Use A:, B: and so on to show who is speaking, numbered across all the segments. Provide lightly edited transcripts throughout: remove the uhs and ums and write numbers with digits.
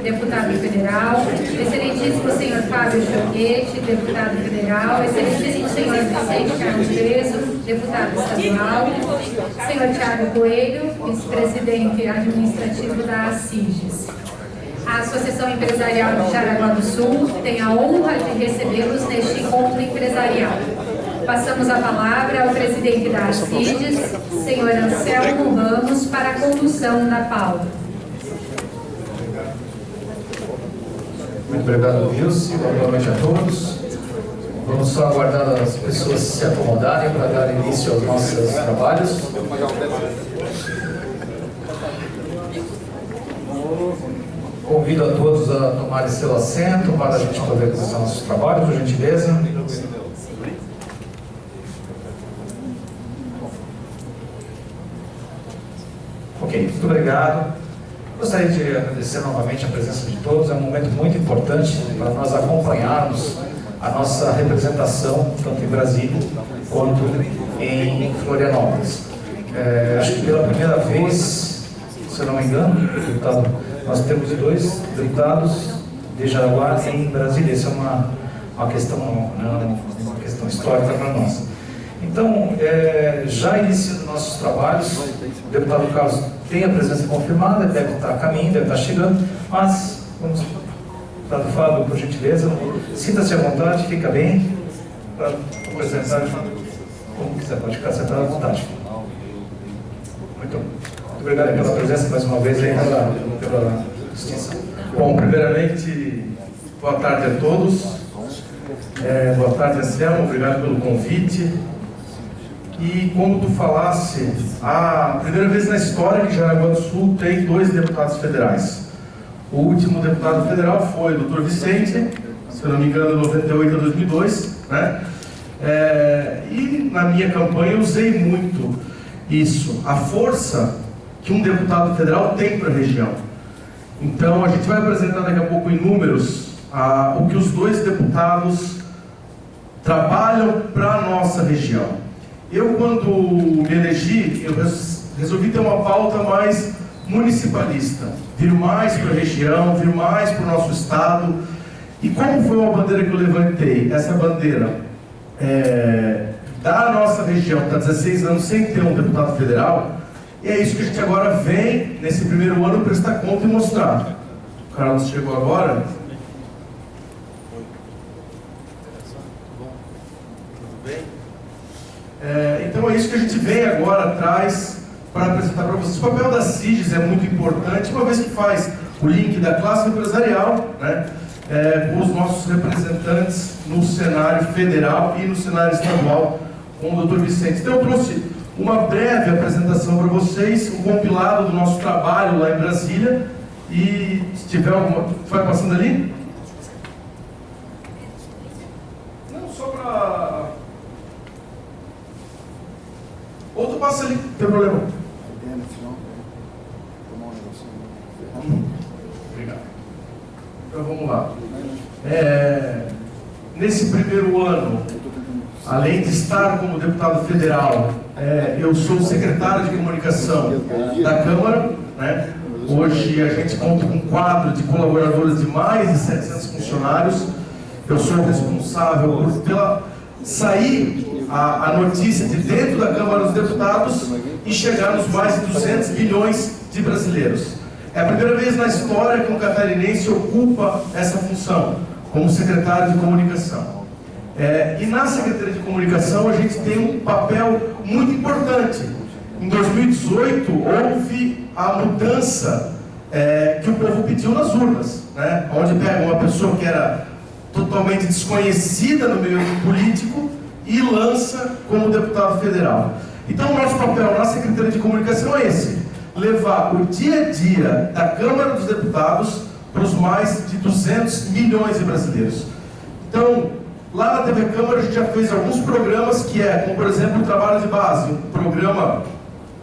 A: Deputado federal, excelentíssimo senhor Fábio Choquete, deputado federal, excelentíssimo senhor Vicente Carlos Preso, deputado estadual, senhor Thiago Coelho, vice-presidente administrativo da ACIGES. A Associação Empresarial de Jaraguá do Sul tem a honra de recebê-los neste encontro empresarial. Passamos a palavra ao presidente da ACIGES, senhor Anselmo Ramos, para a condução da pauta.
B: Muito obrigado, Wilson. Boa noite a todos. Vamos só aguardar as pessoas se acomodarem para dar início aos nossos trabalhos. Convido a todos a tomarem seu assento para a gente poder começar nossos trabalhos, por gentileza. Ok, muito obrigado. Gostaria de agradecer novamente a presença de todos. É um momento muito importante para nós acompanharmos a nossa representação, tanto em Brasília quanto em Florianópolis. Acho que pela primeira vez, se eu não me engano, deputado, nós temos 2 deputados de Jaraguá em Brasília. Isso é uma questão histórica para nós. Então, já iniciando nossos trabalhos, o deputado Carlos tem a presença confirmada, deve estar a caminho, deve estar chegando, mas vamos, deputado Fábio, por gentileza, sinta-se à vontade, fica bem, para apresentar como quiser, pode ficar sentado à vontade. Muito obrigado pela presença mais uma vez aí, pela distinção.
C: Bom, primeiramente, boa tarde a todos, boa tarde, Anselmo, obrigado pelo convite. E como tu falasse, a primeira vez na história que Jaraguá do Sul tem 2 deputados federais. O último deputado federal foi o Dr. Vicente, se eu não me engano, 98 a 2002, né? E na minha campanha eu usei muito isso, a força que um deputado federal tem para a região. Então a gente vai apresentar daqui a pouco em números o que os 2 deputados trabalham para a nossa região. Eu, quando me elegi, eu resolvi ter uma pauta mais municipalista, vir mais para a região, vir mais para o nosso estado. E como foi uma bandeira que eu levantei? Essa bandeira da nossa região, está 16 anos sem ter um deputado federal, e é isso que a gente agora vem, nesse primeiro ano, prestar conta e mostrar. O Carlos chegou agora. Então é isso que a gente vem agora atrás para apresentar para vocês. O papel da CIGES é muito importante, uma vez que faz o link da classe empresarial, né, com os nossos representantes no cenário federal e no cenário estadual, com o Dr. Vicente. Então eu trouxe uma breve apresentação para vocês, um compilado do nosso trabalho lá em Brasília, e se tiver alguma... Vai passando ali? Não, só para... Ou tu passa ali, não tem problema. Obrigado. Então vamos lá. Nesse primeiro ano, além de estar como deputado federal, eu sou secretário de comunicação da Câmara, né? Hoje a gente conta com um quadro de colaboradores de mais de 700 funcionários. Eu sou responsável pela sair a notícia de dentro da Câmara dos Deputados e chegar nos mais de 200 milhões de brasileiros. É a primeira vez na história que um catarinense ocupa essa função, como secretário de comunicação. E na Secretaria de Comunicação a gente tem um papel muito importante. Em 2018 houve a mudança que o povo pediu nas urnas, né? Onde pega uma pessoa que era totalmente desconhecida no meio político e lança como deputado federal. Então o nosso papel na Secretaria de Comunicação é esse: levar o dia a dia da Câmara dos Deputados para os mais de 200 milhões de brasileiros. Então, lá na TV Câmara a gente já fez alguns programas como por exemplo o Trabalho de Base, um programa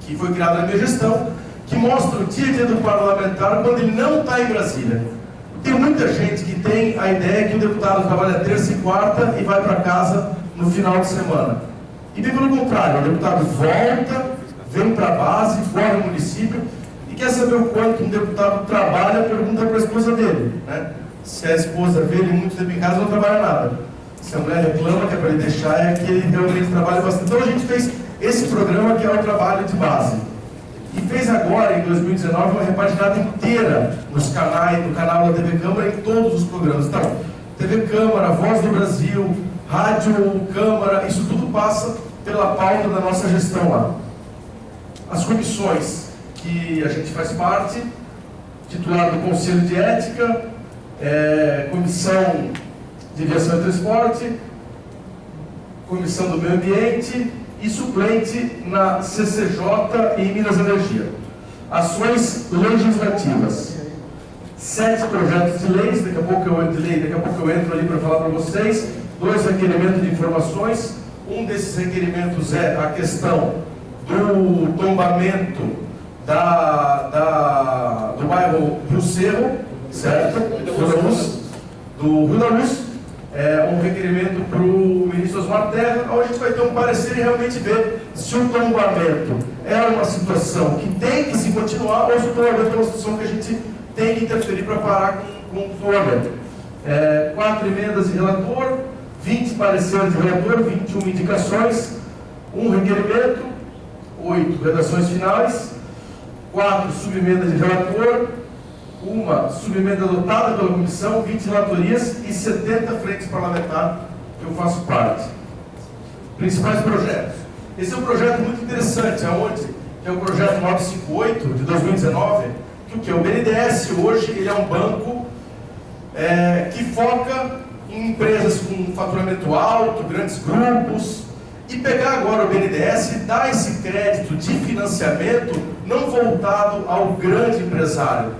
C: que foi criado na minha gestão, que mostra o dia a dia do parlamentar quando ele não está em Brasília. Tem muita gente que tem a ideia que o deputado trabalha terça e quarta e vai para casa no final de semana. E bem pelo contrário, o deputado volta, vem para a base, corre o município, e quer saber o quanto um deputado trabalha, pergunta para a esposa dele, né? Se a esposa vê ele muito tempo em casa, não trabalha nada. Se a mulher reclama que é para ele deixar, é que ele realmente trabalha bastante. Então a gente fez esse programa que é o trabalho de base. E fez agora, em 2019, uma repaginada inteira nos canais, no canal da TV Câmara, em todos os programas. Então, TV Câmara, Voz do Brasil, Rádio Câmara, isso tudo passa pela pauta da nossa gestão lá. As comissões que a gente faz parte, titular do Conselho de Ética, Comissão de Viação e Transporte, Comissão do Meio Ambiente e suplente na CCJ e em Minas Energia. Ações legislativas. 7 projetos de leis, daqui a pouco eu entro ali para falar para vocês. 2 requerimentos de informações. Um desses requerimentos é a questão do tombamento do bairro Rio Cerro, certo? Do Rio da Luz. É um requerimento para o ministro Osmar Terra, onde a gente vai ter um parecer e realmente ver se o tombamento é uma situação que tem que se continuar ou se o tombamento é uma situação que a gente tem que interferir para parar com o tombamento. 4 emendas de relator, 20 pareceres de relator, 21 indicações, 1 requerimento, 8 redações finais, 4 subemendas de relator, 1 subemenda adotada pela comissão, 20 relatorias e 70 frentes parlamentares que eu faço parte. Principais projetos. Esse é um projeto muito interessante, que é o projeto 958 de 2019, que o BNDES hoje ele é um banco que foca em empresas com faturamento alto, grandes grupos, e pegar agora o BNDES e dar esse crédito de financiamento não voltado ao grande empresário,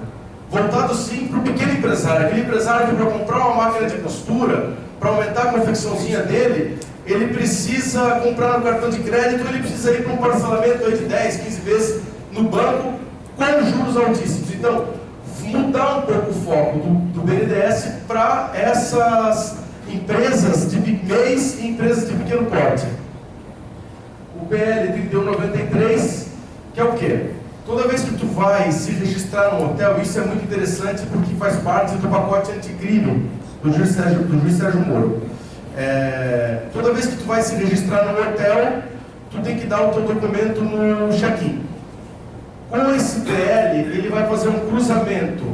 C: voltado sim para o pequeno empresário, aquele empresário que para comprar uma máquina de costura, para aumentar a confecçãozinha dele, ele precisa comprar no cartão de crédito, ele precisa ir para um parcelamento de 10, 15 vezes no banco, com juros altíssimos. Então, mudar um pouco o foco do BNDES para essas empresas de MEIs e empresas de pequeno porte. O PL 3193, que é o quê? Toda vez que tu vai se registrar no hotel, isso é muito interessante porque faz parte do pacote anticrime do juiz Sérgio Moro. Toda vez que tu vai se registrar no hotel, tu tem que dar o teu documento no check-in. Com esse PL, ele vai fazer um cruzamento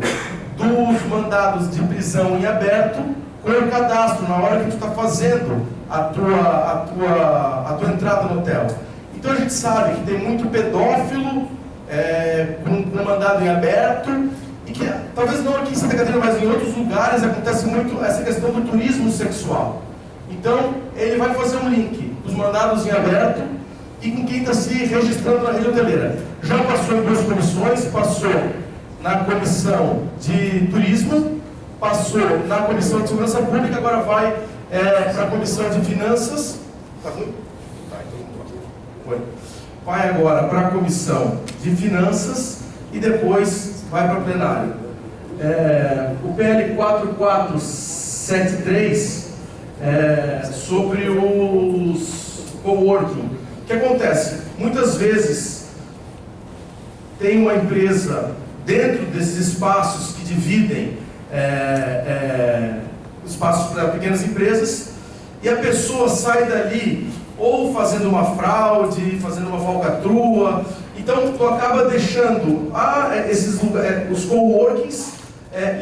C: dos mandados de prisão em aberto com o cadastro na hora que tu está fazendo a tua entrada no hotel. Então a gente sabe que tem muito pedófilo com mandado em aberto, e que talvez não aqui em Santa Catarina, mas em outros lugares acontece muito essa questão do turismo sexual. Então ele vai fazer um link dos mandados em aberto e com quem está se registrando na rede hoteleira. Já passou em 2 comissões, passou na comissão de turismo, passou na comissão de segurança pública, agora vai para a comissão de finanças. Tá ruim? Tá, então foi. Vai agora para a comissão de finanças e depois vai para o plenário. O PL 4473 sobre os coworking. O que acontece? Muitas vezes tem uma empresa dentro desses espaços que dividem espaços para pequenas empresas e a pessoa sai dali ou fazendo uma fraude, fazendo uma falcatrua. Então tu acaba deixando os coworkings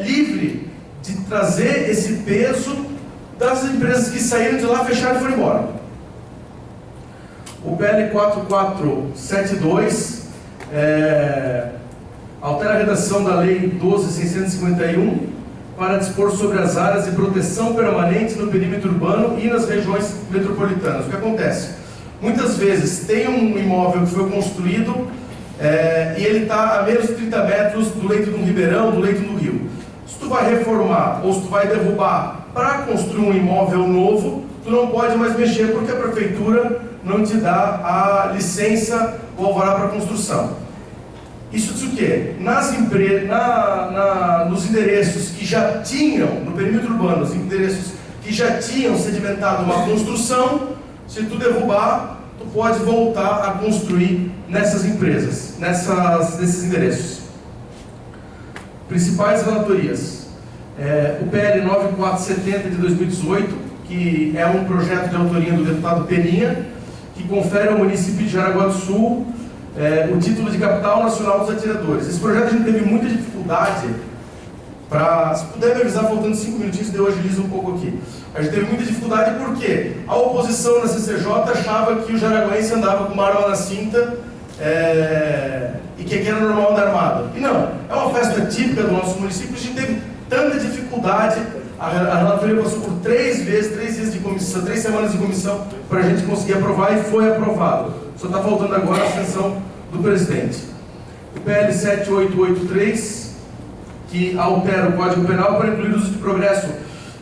C: livre de trazer esse peso das empresas que saíram de lá, fecharam e foram embora. O PL 4472 altera a redação da Lei 12.651 para dispor sobre as áreas de proteção permanente no perímetro urbano e nas regiões metropolitanas. O que acontece? Muitas vezes tem um imóvel que foi construído e ele está a menos de 30 metros do leito de um ribeirão, do leito do rio. Se tu vai reformar ou se tu vai derrubar para construir um imóvel novo, tu não pode mais mexer porque a prefeitura não te dá a licença ou alvará para construção. Isso diz o quê? Nos endereços que já tinham, no perímetro urbano, os endereços que já tinham sedimentado uma construção, se tu derrubar, tu pode voltar a construir nessas empresas, nesses endereços. Principais relatorias. O PL 9470 de 2018, que é um projeto de autoria do deputado Peninha, que confere ao município de Jaraguá do Sul o título de capital nacional dos atiradores. Esse projeto a gente teve muita dificuldade para... Se puder me avisar, faltando 5 minutinhos, eu agilizo um pouco aqui. A gente teve muita dificuldade porque a oposição na CCJ achava que o jaraguense andava com uma arma na cinta e que aqui era normal andar armado. E não, é uma festa típica do nosso município. A gente teve tanta dificuldade, a relatoria passou por 3 dias de comissão, 3 semanas de comissão para a gente conseguir aprovar, e foi aprovado. Só está faltando agora a sanção do presidente. O PL 7883, que altera o Código Penal para incluir o uso de progresso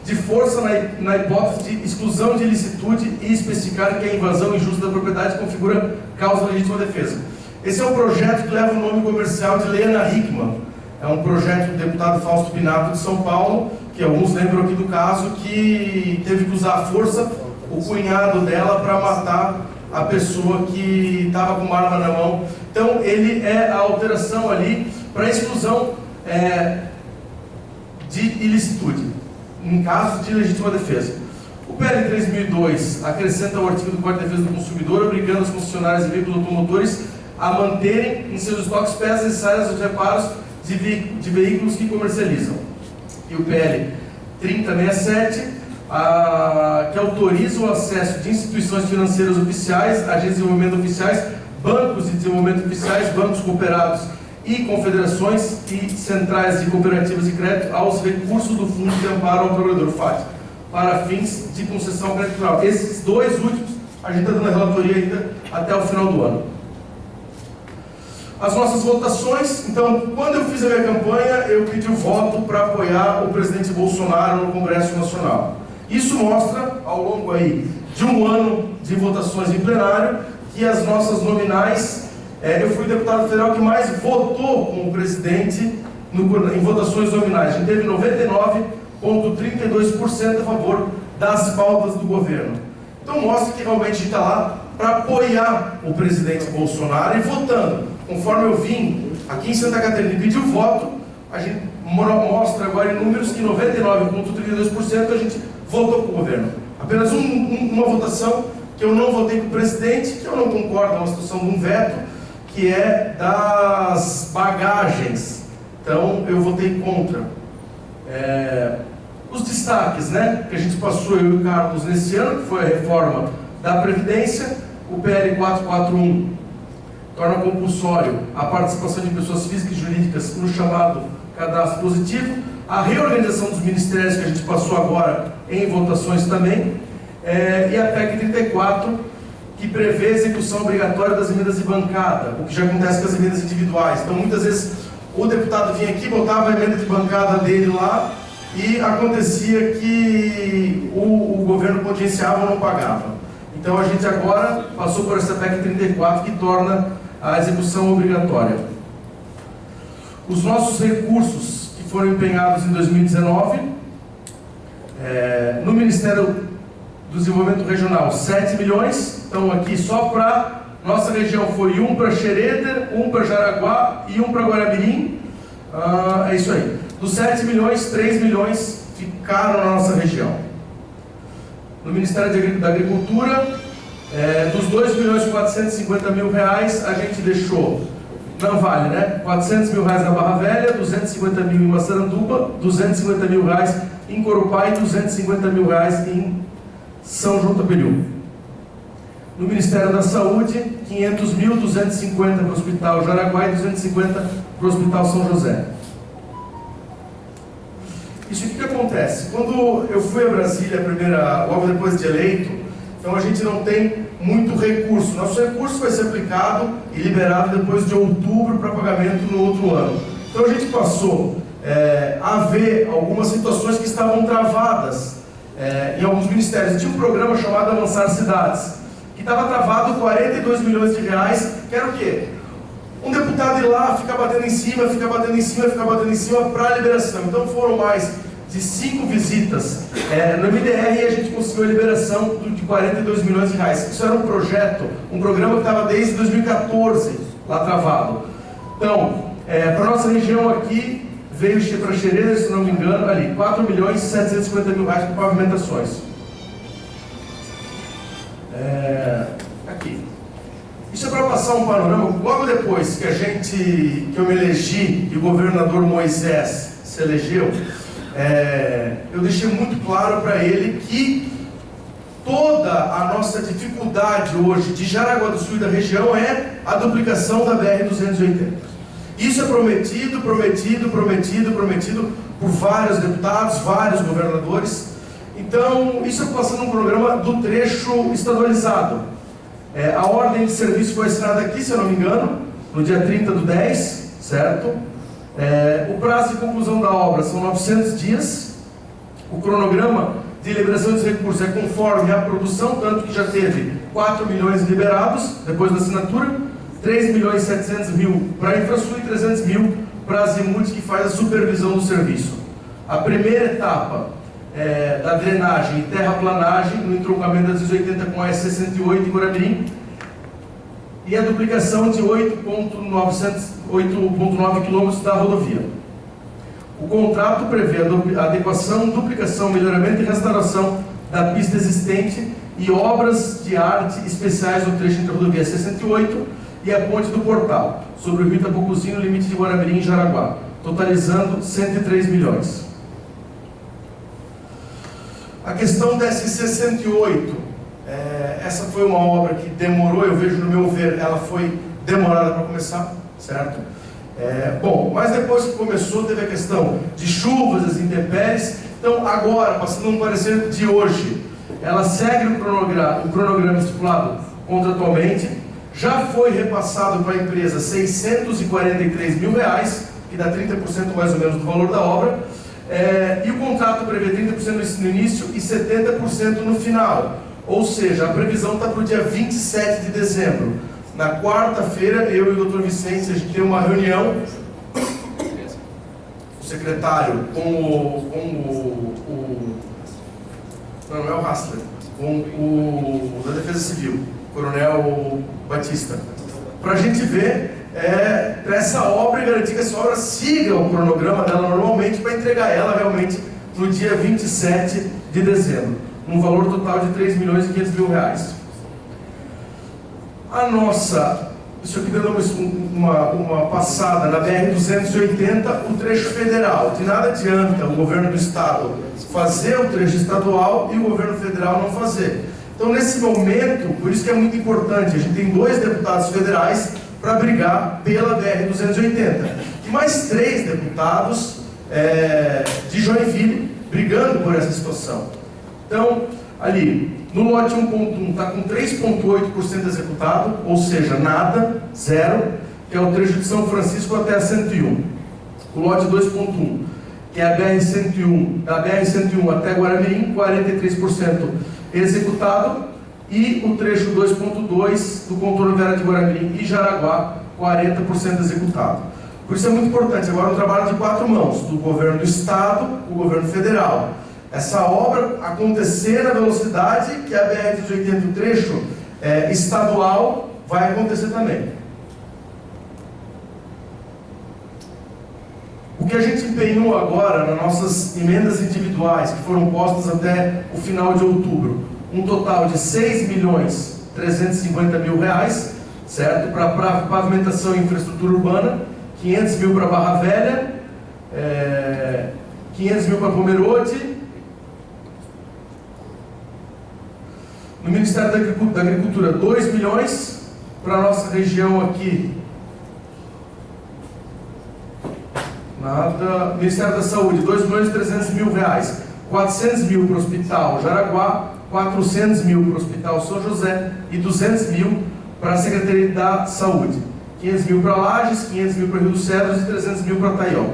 C: de força na hipótese de exclusão de ilicitude e especificar que a invasão injusta da propriedade configura causa de legítima defesa. Esse é um projeto que leva o nome comercial de Lei Ana Hickman. É um projeto do deputado Fausto Pinato de São Paulo, que alguns lembram aqui do caso, que teve que usar a força, o cunhado dela, para matar a pessoa que estava com uma arma na mão. Então, ele é a alteração ali para exclusão de ilicitude, em caso de legítima defesa. O PL 3002 acrescenta o artigo do Código de Defesa do Consumidor, obrigando as concessionárias de veículos automotores a manterem em seus estoques peças necessárias aos reparos de veículos que comercializam. E o PL 3067, que autoriza o acesso de instituições financeiras oficiais, agências de desenvolvimento oficiais, bancos de desenvolvimento oficiais, bancos cooperados e confederações e centrais de cooperativas de crédito aos recursos do Fundo de Amparo ao Trabalhador, FAT, para fins de concessão creditária. Esses 2 últimos, a gente está dando a relatoria ainda até o final do ano. As nossas votações. Então, quando eu fiz a minha campanha, eu pedi o voto para apoiar o presidente Bolsonaro no Congresso Nacional. Isso mostra, ao longo aí de um ano de votações em plenário, que as nossas nominais, eu fui o deputado federal que mais votou com o presidente em votações nominais. A gente teve 99,32% a favor das pautas do governo. Então mostra que realmente a gente está lá para apoiar o presidente Bolsonaro e votando. Conforme eu vim aqui em Santa Catarina e pedi o voto, a gente mostra agora em números que 99,32% a gente votou com o governo. Apenas uma votação que eu não votei com o presidente, que eu não concordo, é uma situação de um veto, que é das bagagens. Então eu votei contra. Os destaques, né, que a gente passou, eu e o Carlos, nesse ano, que foi a reforma da Previdência. O PL 441 torna compulsório a participação de pessoas físicas e jurídicas no chamado cadastro positivo. A reorganização dos ministérios, que a gente passou agora em votações também. E a PEC 34, que prevê a execução obrigatória das emendas de bancada, o que já acontece com as emendas individuais. Então, muitas vezes, o deputado vinha aqui, botava a emenda de bancada dele lá, e acontecia que o governo contingenciava ou não pagava. Então, a gente agora passou por essa PEC 34, que torna a execução obrigatória. Os nossos recursos que foram empenhados em 2019, no Ministério do Desenvolvimento Regional, 7 milhões, então aqui só para nossa região foi 1 para Xereder, 1 para Jaraguá e 1 para Guaramirim. É isso aí. Dos 7 milhões, 3 milhões ficaram na nossa região. No Ministério da Agricultura, dos 2 milhões e 450 mil reais, a gente deixou, não vale, né? 400 mil reais na Barra Velha, 250 mil em Massaranduba, 250 mil reais em Corupá e 250 mil reais em São João Taperiú. No Ministério da Saúde, 500 mil, 250 para o Hospital Jaraguá e 250 para o Hospital São José. Isso aqui que acontece. Quando eu fui a Brasília, logo depois de eleito, então a gente não tem muito recurso. Nosso recurso vai ser aplicado e liberado depois de outubro para pagamento no outro ano. Então a gente passou a ver algumas situações que estavam travadas em alguns ministérios. Tinha um programa chamado Avançar Cidades, que estava travado 42 milhões de reais, que era o quê? Um deputado ir lá, ficar batendo em cima, ficar batendo em cima, ficar batendo em cima para a liberação. Então foram mais de 5 visitas no MDR e a gente conseguiu a liberação de 42 milhões de reais. Isso era um projeto, um programa que estava desde 2014 lá travado. Então, para a nossa região aqui, veio para Xerez, se não me engano, ali, 4.750.000 reais para pavimentações. Aqui. Isso é para passar um panorama. Logo depois que eu me elegi e o governador Moisés se elegeu, eu deixei muito claro para ele que toda a nossa dificuldade hoje de Jaraguá do Sul e da região é a duplicação da BR-280. Isso é prometido por vários deputados, vários governadores. Então, isso é passando um programa do trecho estadualizado. A ordem de serviço foi assinada aqui, se eu não me engano, no dia 30/10, certo? O prazo de conclusão da obra são 900 dias. O cronograma de liberação de recursos é conforme a produção, tanto que já teve 4 milhões liberados depois da assinatura, 3.700.000 para a Infrasul e 300.000 para a Zimut, que faz a supervisão do serviço. A primeira etapa da drenagem e terraplanagem no entroncamento da 280 com a S68 em Guaramirim, e a duplicação de 8,9 km da rodovia. O contrato prevê a adequação, duplicação, melhoramento e restauração da pista existente e obras de arte especiais no trecho entre a rodovia 68 e a ponte do Portal, sobre o rio Itapocuzinho, no limite de Guaramirim e Jaraguá, totalizando 103 milhões. A questão da SC68, essa foi uma obra que demorou, eu vejo, no meu ver, ela foi demorada para começar, certo? Bom, mas depois que começou, teve a questão de chuvas, as intempéries. Então, agora, passando um parecer de hoje, ela segue o cronograma estipulado contratualmente. Já foi repassado para a empresa 643 mil reais, que dá 30% mais ou menos do valor da obra. E o contrato prevê 30% no início e 70% no final. Ou seja, a previsão está para o dia 27 de dezembro. Na quarta-feira, eu e o Dr. Vicente, a gente tem uma reunião, o secretário, com o Hassler, com o da Defesa Civil, Coronel Batista, para a gente ver para essa obra e garantir que essa obra siga o cronograma dela normalmente, para entregar ela realmente no dia 27 de dezembro, num valor total de 3.500.000 reais. Isso aqui dando uma passada na BR-280, o trecho federal. De nada adianta o governo do estado fazer o trecho estadual e o governo federal não fazer. Então, nesse momento, por isso que é muito importante, a gente tem 2 deputados federais para brigar pela BR-280. E mais 3 deputados de Joinville brigando por essa situação. Então, ali, no lote 1.1 está com 3,8% executado, ou seja, nada, zero, que é o trecho de São Francisco até a 101. O lote 2.1, que é a BR-101, da BR-101 até Guaramirim, 43% executado, e o trecho 2.2 do contorno viário de Guaramirim e Jaraguá, 40% executado. Por isso é muito importante, agora um trabalho de 4 mãos, do governo do estado, o governo federal. Essa obra acontecer na velocidade que a BR-280, o trecho estadual, vai acontecer também. O que a gente empenhou agora nas nossas emendas individuais, que foram postas até o final de outubro, um total de 6.350.000 reais, certo? Para pavimentação e infraestrutura urbana, 500 mil para Barra Velha, 500 mil para Pomerode. No Ministério da Agricultura, 2 milhões para a nossa região aqui. Nada. Ministério da Saúde, 2.300.000 reais. 400 mil para o Hospital Jaraguá, 400 mil para o Hospital São José e 200 mil para a Secretaria da Saúde. 500 mil para Lages, 500 mil para Rio dos Cedros e 300 mil para Taió.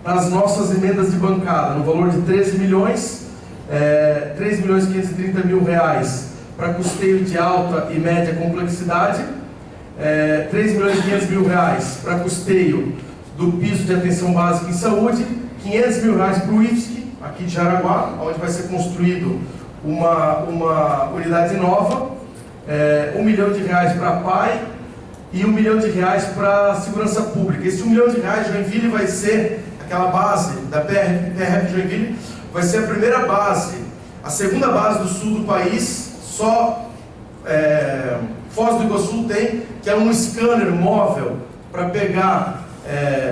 C: Nas nossas emendas de bancada, no valor de 13 milhões, 3.530.000 reais para custeio de alta e média complexidade, 3.500.000 reais para custeio do piso de atenção básica em saúde, 500 mil reais para o IFSC, aqui de Jaraguá, onde vai ser construído uma unidade nova, 1 milhão de reais para a PAI, e R$1 milhão para a segurança pública. Esse R$1 milhão, Joinville vai ser aquela base da PRF Joinville, vai ser a primeira base, a segunda base do sul do país, só Foz do Iguaçu tem, que é um scanner móvel para pegar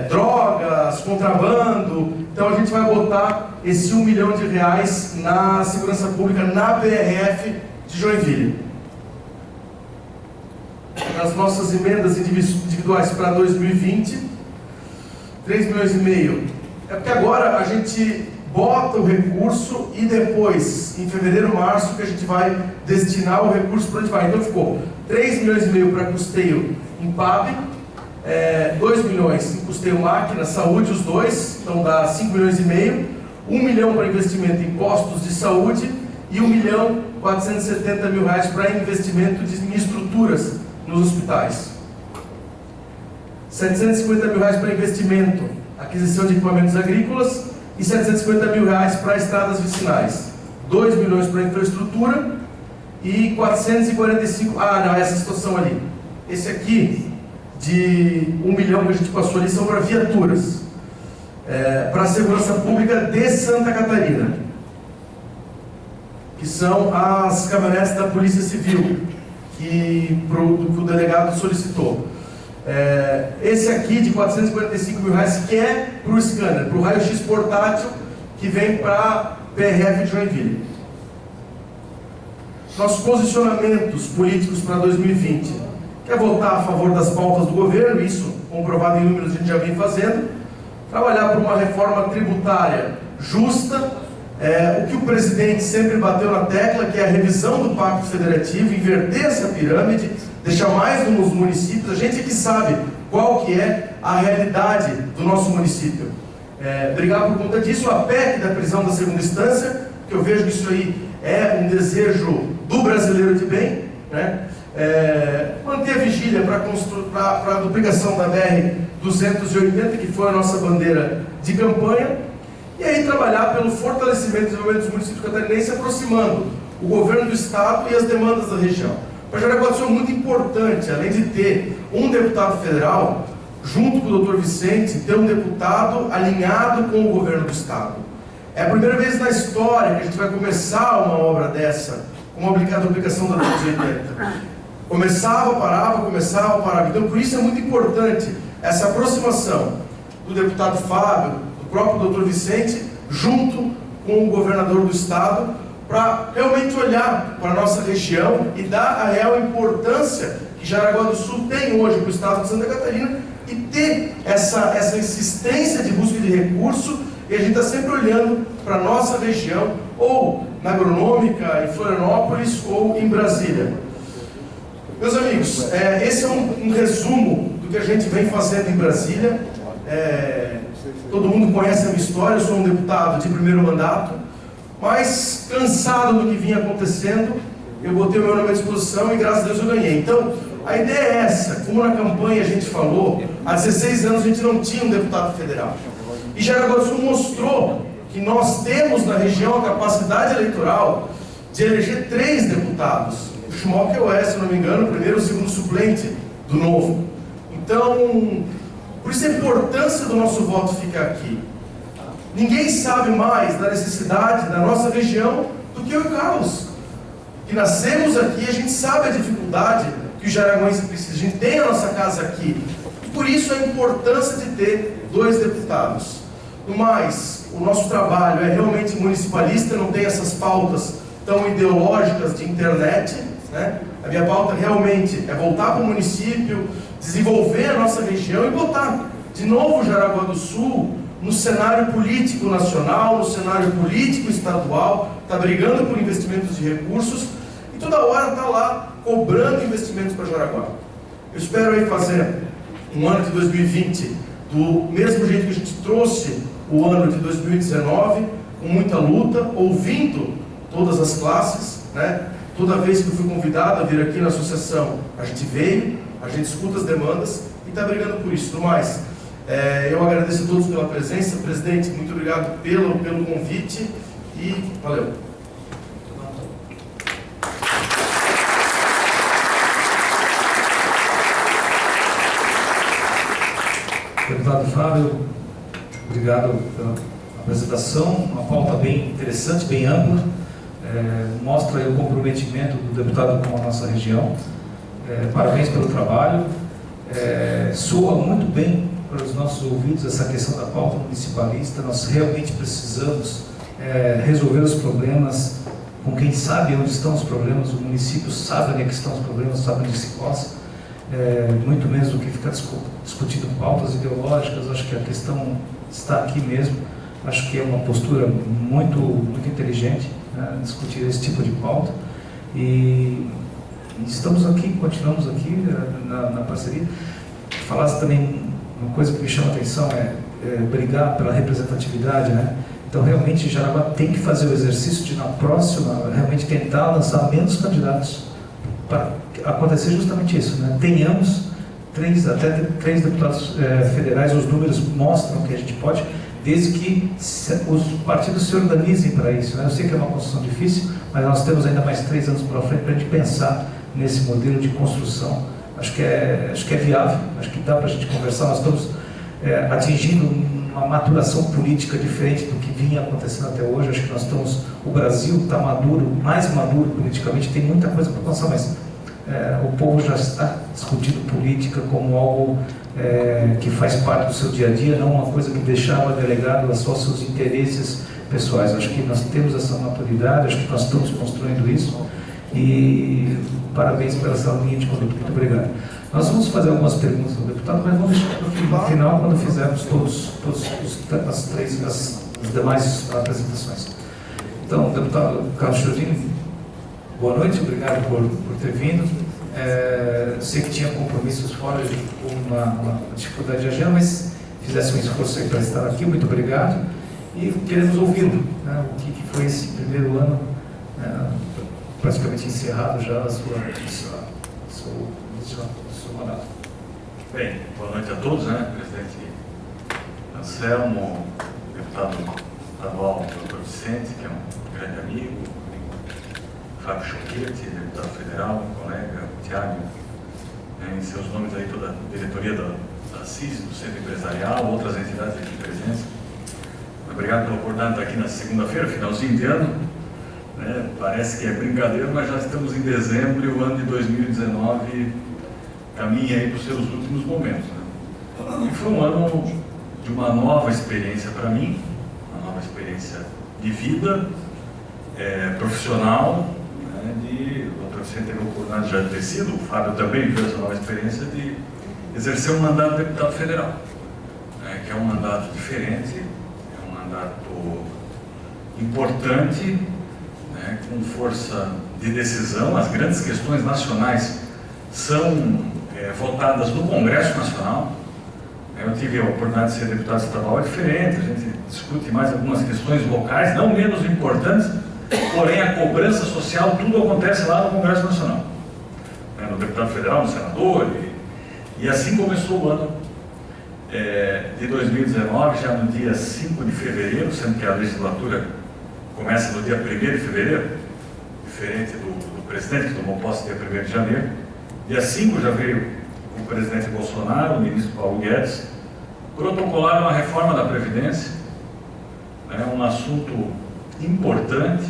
C: drogas, contrabando. Então a gente vai botar esse R$1 milhão na segurança pública na PRF de Joinville. As nossas emendas individuais para 2020, 3,5 milhões. É porque agora a gente bota o recurso e depois, em fevereiro, março, que a gente vai destinar o recurso para onde vai. Então ficou 3,5 milhões para custeio em PAB, 2 milhões em custeio máquina, saúde, os dois, então dá 5,5 milhões, 1 milhão para investimento em postos de saúde e R$1.470.000 para investimento em estruturas nos hospitais. R$750.000 para investimento, aquisição de equipamentos agrícolas e R$750.000 para estradas vicinais. 2 milhões para infraestrutura e 445... essa situação ali. Esse aqui, de 1 milhão que a gente passou ali, são para viaturas. Para a segurança pública de Santa Catarina, que são as caminhonetes da Polícia Civil, que o delegado solicitou. Esse aqui de R$445.000, que é para o scanner, para o raio-x portátil, que vem para a PRF de Joinville. Nossos posicionamentos políticos para 2020. Quer votar a favor das pautas do governo, isso comprovado em números a gente já vem fazendo. Trabalhar por uma reforma tributária justa, o que o presidente sempre bateu na tecla, que é a revisão do Pacto Federativo, inverter essa pirâmide, deixar mais nos municípios. A gente que sabe qual que é a realidade do nosso município. Brigar por conta disso, a PEC da prisão da segunda instância, que eu vejo que isso aí é um desejo do brasileiro de bem, né? Manter a vigília para a duplicação da BR-280, que foi a nossa bandeira de campanha, e aí trabalhar pelo fortalecimento e desenvolvimento dos municípios catarinenses, aproximando o governo do estado e as demandas da região. Para Jaraguá do Sul é muito importante, além de ter um deputado federal, junto com o Dr. Vicente, ter um deputado alinhado com o governo do estado. É a primeira vez na história que a gente vai começar uma obra dessa, como a duplicação da 280. Começava, parava. Então, por isso é muito importante essa aproximação do deputado Fábio, do próprio Dr. Vicente, junto com o governador do estado, para realmente olhar para a nossa região e dar a real importância que Jaraguá do Sul tem hoje para o estado de Santa Catarina e ter essa insistência de busca de recurso, e a gente está sempre olhando para a nossa região, ou na Agronômica, em Florianópolis, ou em Brasília. Meus amigos, esse é um resumo do que a gente vem fazendo em Brasília. Todo mundo conhece a minha história, eu sou um deputado de primeiro mandato, mas cansado do que vinha acontecendo, eu botei o meu nome à disposição e graças a Deus eu ganhei. Então, a ideia é essa, como na campanha a gente falou, há 16 anos a gente não tinha um deputado federal. E Jaraguá do Sul mostrou que nós temos na região a capacidade eleitoral de eleger 3 deputados. O Schmocker é, se não me engano, o primeiro e o segundo suplente do Novo. Então, por isso a importância do nosso voto ficar aqui. Ninguém sabe mais da necessidade da nossa região do que eu e o Carlos. Que nascemos aqui, a gente sabe a dificuldade que o jaraguense precisa. A gente tem a nossa casa aqui. Por isso a importância de ter 2 deputados. No mais, o nosso trabalho é realmente municipalista, não tem essas pautas tão ideológicas de internet, né? A minha pauta realmente é voltar para o município, desenvolver a nossa região e botar de novo Jaraguá do Sul no cenário político nacional, no cenário político estadual, está brigando por investimentos de recursos e toda hora está lá cobrando investimentos para Jaraguá. Eu espero aí fazer um ano de 2020 do mesmo jeito que a gente trouxe o ano de 2019, com muita luta, ouvindo todas as classes, né? Toda vez que eu fui convidado a vir aqui na associação, a gente veio, a gente escuta as demandas e está brigando por isso. No mais, eu agradeço a todos pela presença. Presidente, muito obrigado pelo convite e valeu.
B: Deputado Fábio, obrigado pela apresentação, uma pauta bem interessante, bem ampla, mostra aí o comprometimento do deputado com a nossa região. Parabéns pelo trabalho. Soa muito bem para os nossos ouvidos essa questão da pauta municipalista. Nós realmente precisamos resolver os problemas com quem sabe onde estão os problemas. O município sabe onde estão os problemas, sabe onde se coça, muito menos do que ficar discutindo pautas ideológicas. Acho que a questão está aqui mesmo. Acho que é uma postura muito inteligente, né, discutir esse tipo de pauta. E estamos aqui, continuamos aqui na parceria. Falasse também uma coisa que me chama a atenção, brigar pela representatividade, né? Então, realmente, Jaraguá tem que fazer o exercício de, na próxima, realmente tentar lançar menos candidatos para acontecer justamente isso, né? Tenhamos até três deputados federais. Os números mostram que a gente pode, desde que os partidos se organizem para isso, né? Eu sei que é uma construção difícil, mas nós temos ainda mais 3 anos pela frente para a gente pensar nesse modelo de construção. Acho que é viável, acho que dá para a gente conversar. Nós estamos atingindo uma maturação política diferente do que vinha acontecendo até hoje. Acho que o Brasil está maduro, mais maduro politicamente, tem muita coisa para passar, mas o povo já está discutindo política como algo que faz parte do seu dia a dia, não uma coisa que deixava delegado a só seus interesses pessoais. Acho que nós temos essa maturidade, acho que nós estamos construindo isso, e parabéns pela essa linha de conduta. Muito obrigado. Nós vamos fazer algumas perguntas ao deputado, mas vamos deixar para o final, quando fizermos as demais apresentações. Então, deputado Carlos Chiodini, boa noite, obrigado por ter vindo. Sei que tinha compromissos fora de uma dificuldade de agenda, mas fizesse um esforço aí para estar aqui. Muito obrigado. E queremos ouvi-lo, né, o que foi esse primeiro ano, praticamente encerrado já a sua mandato.
D: Bem, boa noite a todos, né? Presidente Anselmo, deputado estadual Dr. Vicente, que é um grande amigo, Fábio Choquete, deputado federal, colega, Tiago, em seus nomes aí toda a diretoria da CIS, do Centro Empresarial, outras entidades aqui presentes. Obrigado pela oportunidade de estar aqui na segunda-feira, finalzinho de ano. Parece que é brincadeira, mas já estamos em dezembro e o ano de 2019 caminha aí para os seus últimos momentos, né? E foi um ano de uma nova experiência para mim, uma nova experiência de vida, profissional, né? O Dr. Vicente teve a oportunidade já de ter sido, o Fábio também viu essa nova experiência de exercer um mandato de deputado federal, né? Que é um mandato diferente, é um mandato importante, né? Com força de decisão. As grandes questões nacionais são votadas no Congresso Nacional. Eu tive a oportunidade de ser deputado estadual, é diferente, a gente discute mais algumas questões locais, não menos importantes, porém a cobrança social, tudo acontece lá no Congresso Nacional, no deputado federal, no senador, e assim começou o ano de 2019, já no dia 5 de fevereiro, sendo que a legislatura começa no dia 1º de fevereiro, diferente do presidente, que tomou posse dia 1º de janeiro. Dia 5 já veio o presidente Bolsonaro, o ministro Paulo Guedes, protocolaram a reforma da Previdência, um assunto importante,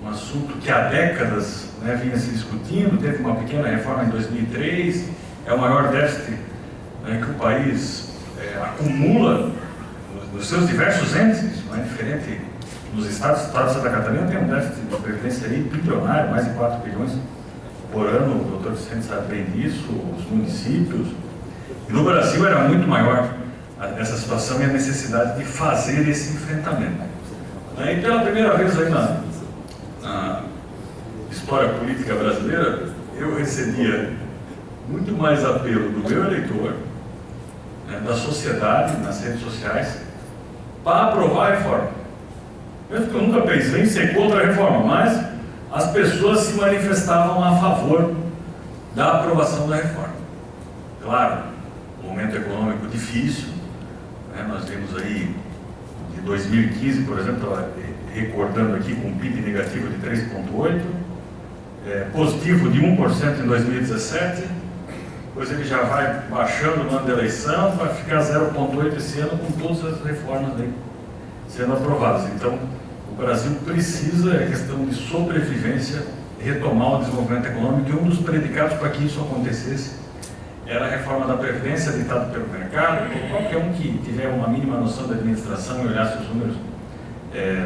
D: um assunto que há décadas vinha se discutindo. Teve uma pequena reforma em 2003, é o maior déficit que o país acumula nos seus diversos entes. Isso não é diferente nos estados. O estado de Santa Catarina tem um déficit de previdência aí bilionário, mais de 4 bilhões por ano, o Dr. Vicente sabe bem disso, os municípios. E no Brasil era muito maior essa situação e a necessidade de fazer esse enfrentamento. E pela primeira vez aí na história política brasileira, eu recebia muito mais apelo do meu eleitor, da sociedade, nas redes sociais, para aprovar a reforma. Eu nunca pensei em ser contra a reforma, mas as pessoas se manifestavam a favor da aprovação da reforma. Claro, momento econômico difícil, nós vimos aí, de 2015, por exemplo, estava recordando aqui, com um PIB negativo de 3,8%, positivo de 1% em 2017, depois ele já vai baixando no ano da eleição para ficar 0,8 esse ano com todas as reformas aí sendo aprovadas. Então, o Brasil precisa, é questão de sobrevivência, retomar o desenvolvimento econômico, e um dos predicados para que isso acontecesse era a reforma da Previdência, ditada pelo mercado. Qualquer um que tiver uma mínima noção da administração e olhasse os números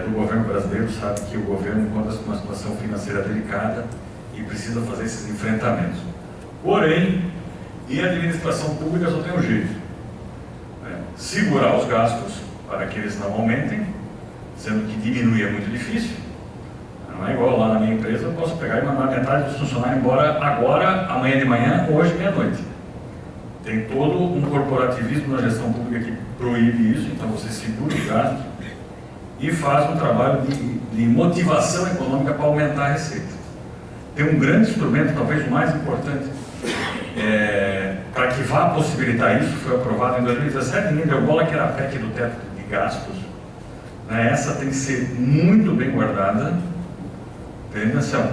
D: do governo brasileiro sabe que o governo encontra-se numa situação financeira delicada e precisa fazer esses enfrentamentos. Porém, em administração pública só tem um jeito: segurar os gastos para que eles não aumentem, sendo que diminuir é muito difícil. Não é igual lá na minha empresa, eu posso pegar e mandar metade dos funcionários embora agora, amanhã de manhã, hoje, meia-noite. Tem todo um corporativismo na gestão pública que proíbe isso, então você segura os gastos e faz um trabalho de motivação econômica para aumentar a receita. Tem um grande instrumento, talvez o mais importante, para que vá possibilitar isso, foi aprovado em 2017, ninguém deu bola, que era a PEC do teto de gastos. Essa tem que ser muito bem guardada. Tem atenção,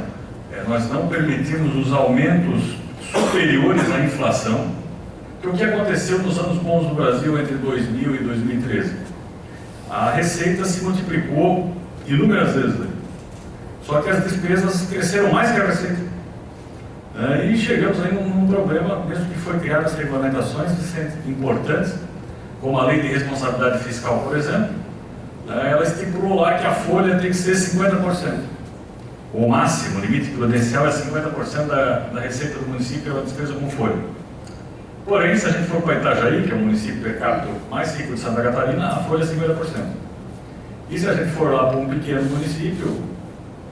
D: nós não permitimos os aumentos superiores à inflação, que o que aconteceu nos anos bons do Brasil entre 2000 e 2013? A receita se multiplicou inúmeras vezes, só que as despesas cresceram mais que a receita. E chegamos aí num problema, mesmo que foi criadas regulamentações importantes, como a lei de responsabilidade fiscal, por exemplo, ela estipulou lá que a folha tem que ser 50%. O máximo, o limite prudencial é 50% da receita do município pela despesa com folha. Porém, se a gente for para Itajaí, que é o município per capita mais rico de Santa Catarina, a folha é 50%. E se a gente for lá para um pequeno município,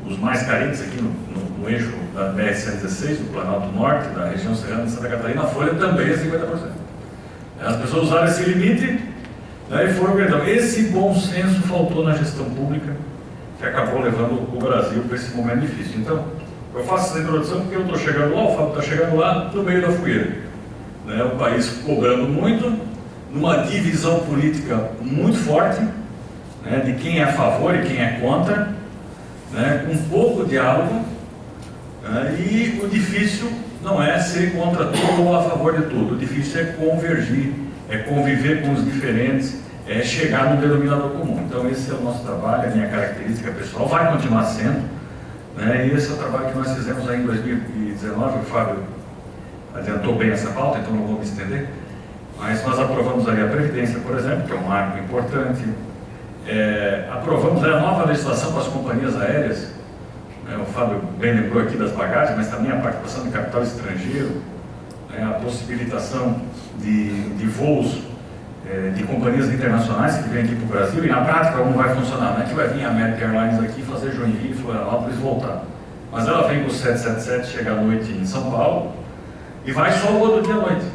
D: os mais carentes aqui no eixo da BR-116, do Planalto Norte, da região serrana de Santa Catarina, a folha também é 50%. As pessoas usaram esse limite e foram perdão. Esse bom senso faltou na gestão pública, que acabou levando o Brasil para esse momento difícil. Então, eu faço essa introdução porque eu estou chegando lá, o Fábio está chegando lá, no meio da fogueira. O país cobrando muito, numa divisão política muito forte, de quem é a favor e quem é contra, com pouco diálogo, e o difícil não é ser contra tudo ou a favor de tudo, o difícil é convergir, é conviver com os diferentes, é chegar no denominador comum. Então esse é o nosso trabalho, a minha característica pessoal, vai continuar sendo, e esse é o trabalho que nós fizemos aí em 2019, o Fábio adiantou bem essa pauta, então não vou me estender, mas nós aprovamos aí a Previdência, por exemplo, que é um marco importante, aprovamos aí a nova legislação para as companhias aéreas, o Fábio bem lembrou aqui das bagagens, mas também a participação de capital estrangeiro, a possibilitação de voos de companhias internacionais que vêm aqui para o Brasil, e na prática como vai funcionar? Não é que vai vir a American Airlines aqui fazer Joinville, Florianópolis e voltar, mas ela vem com o 777, chega à noite em São Paulo e vai só o outro dia à noite.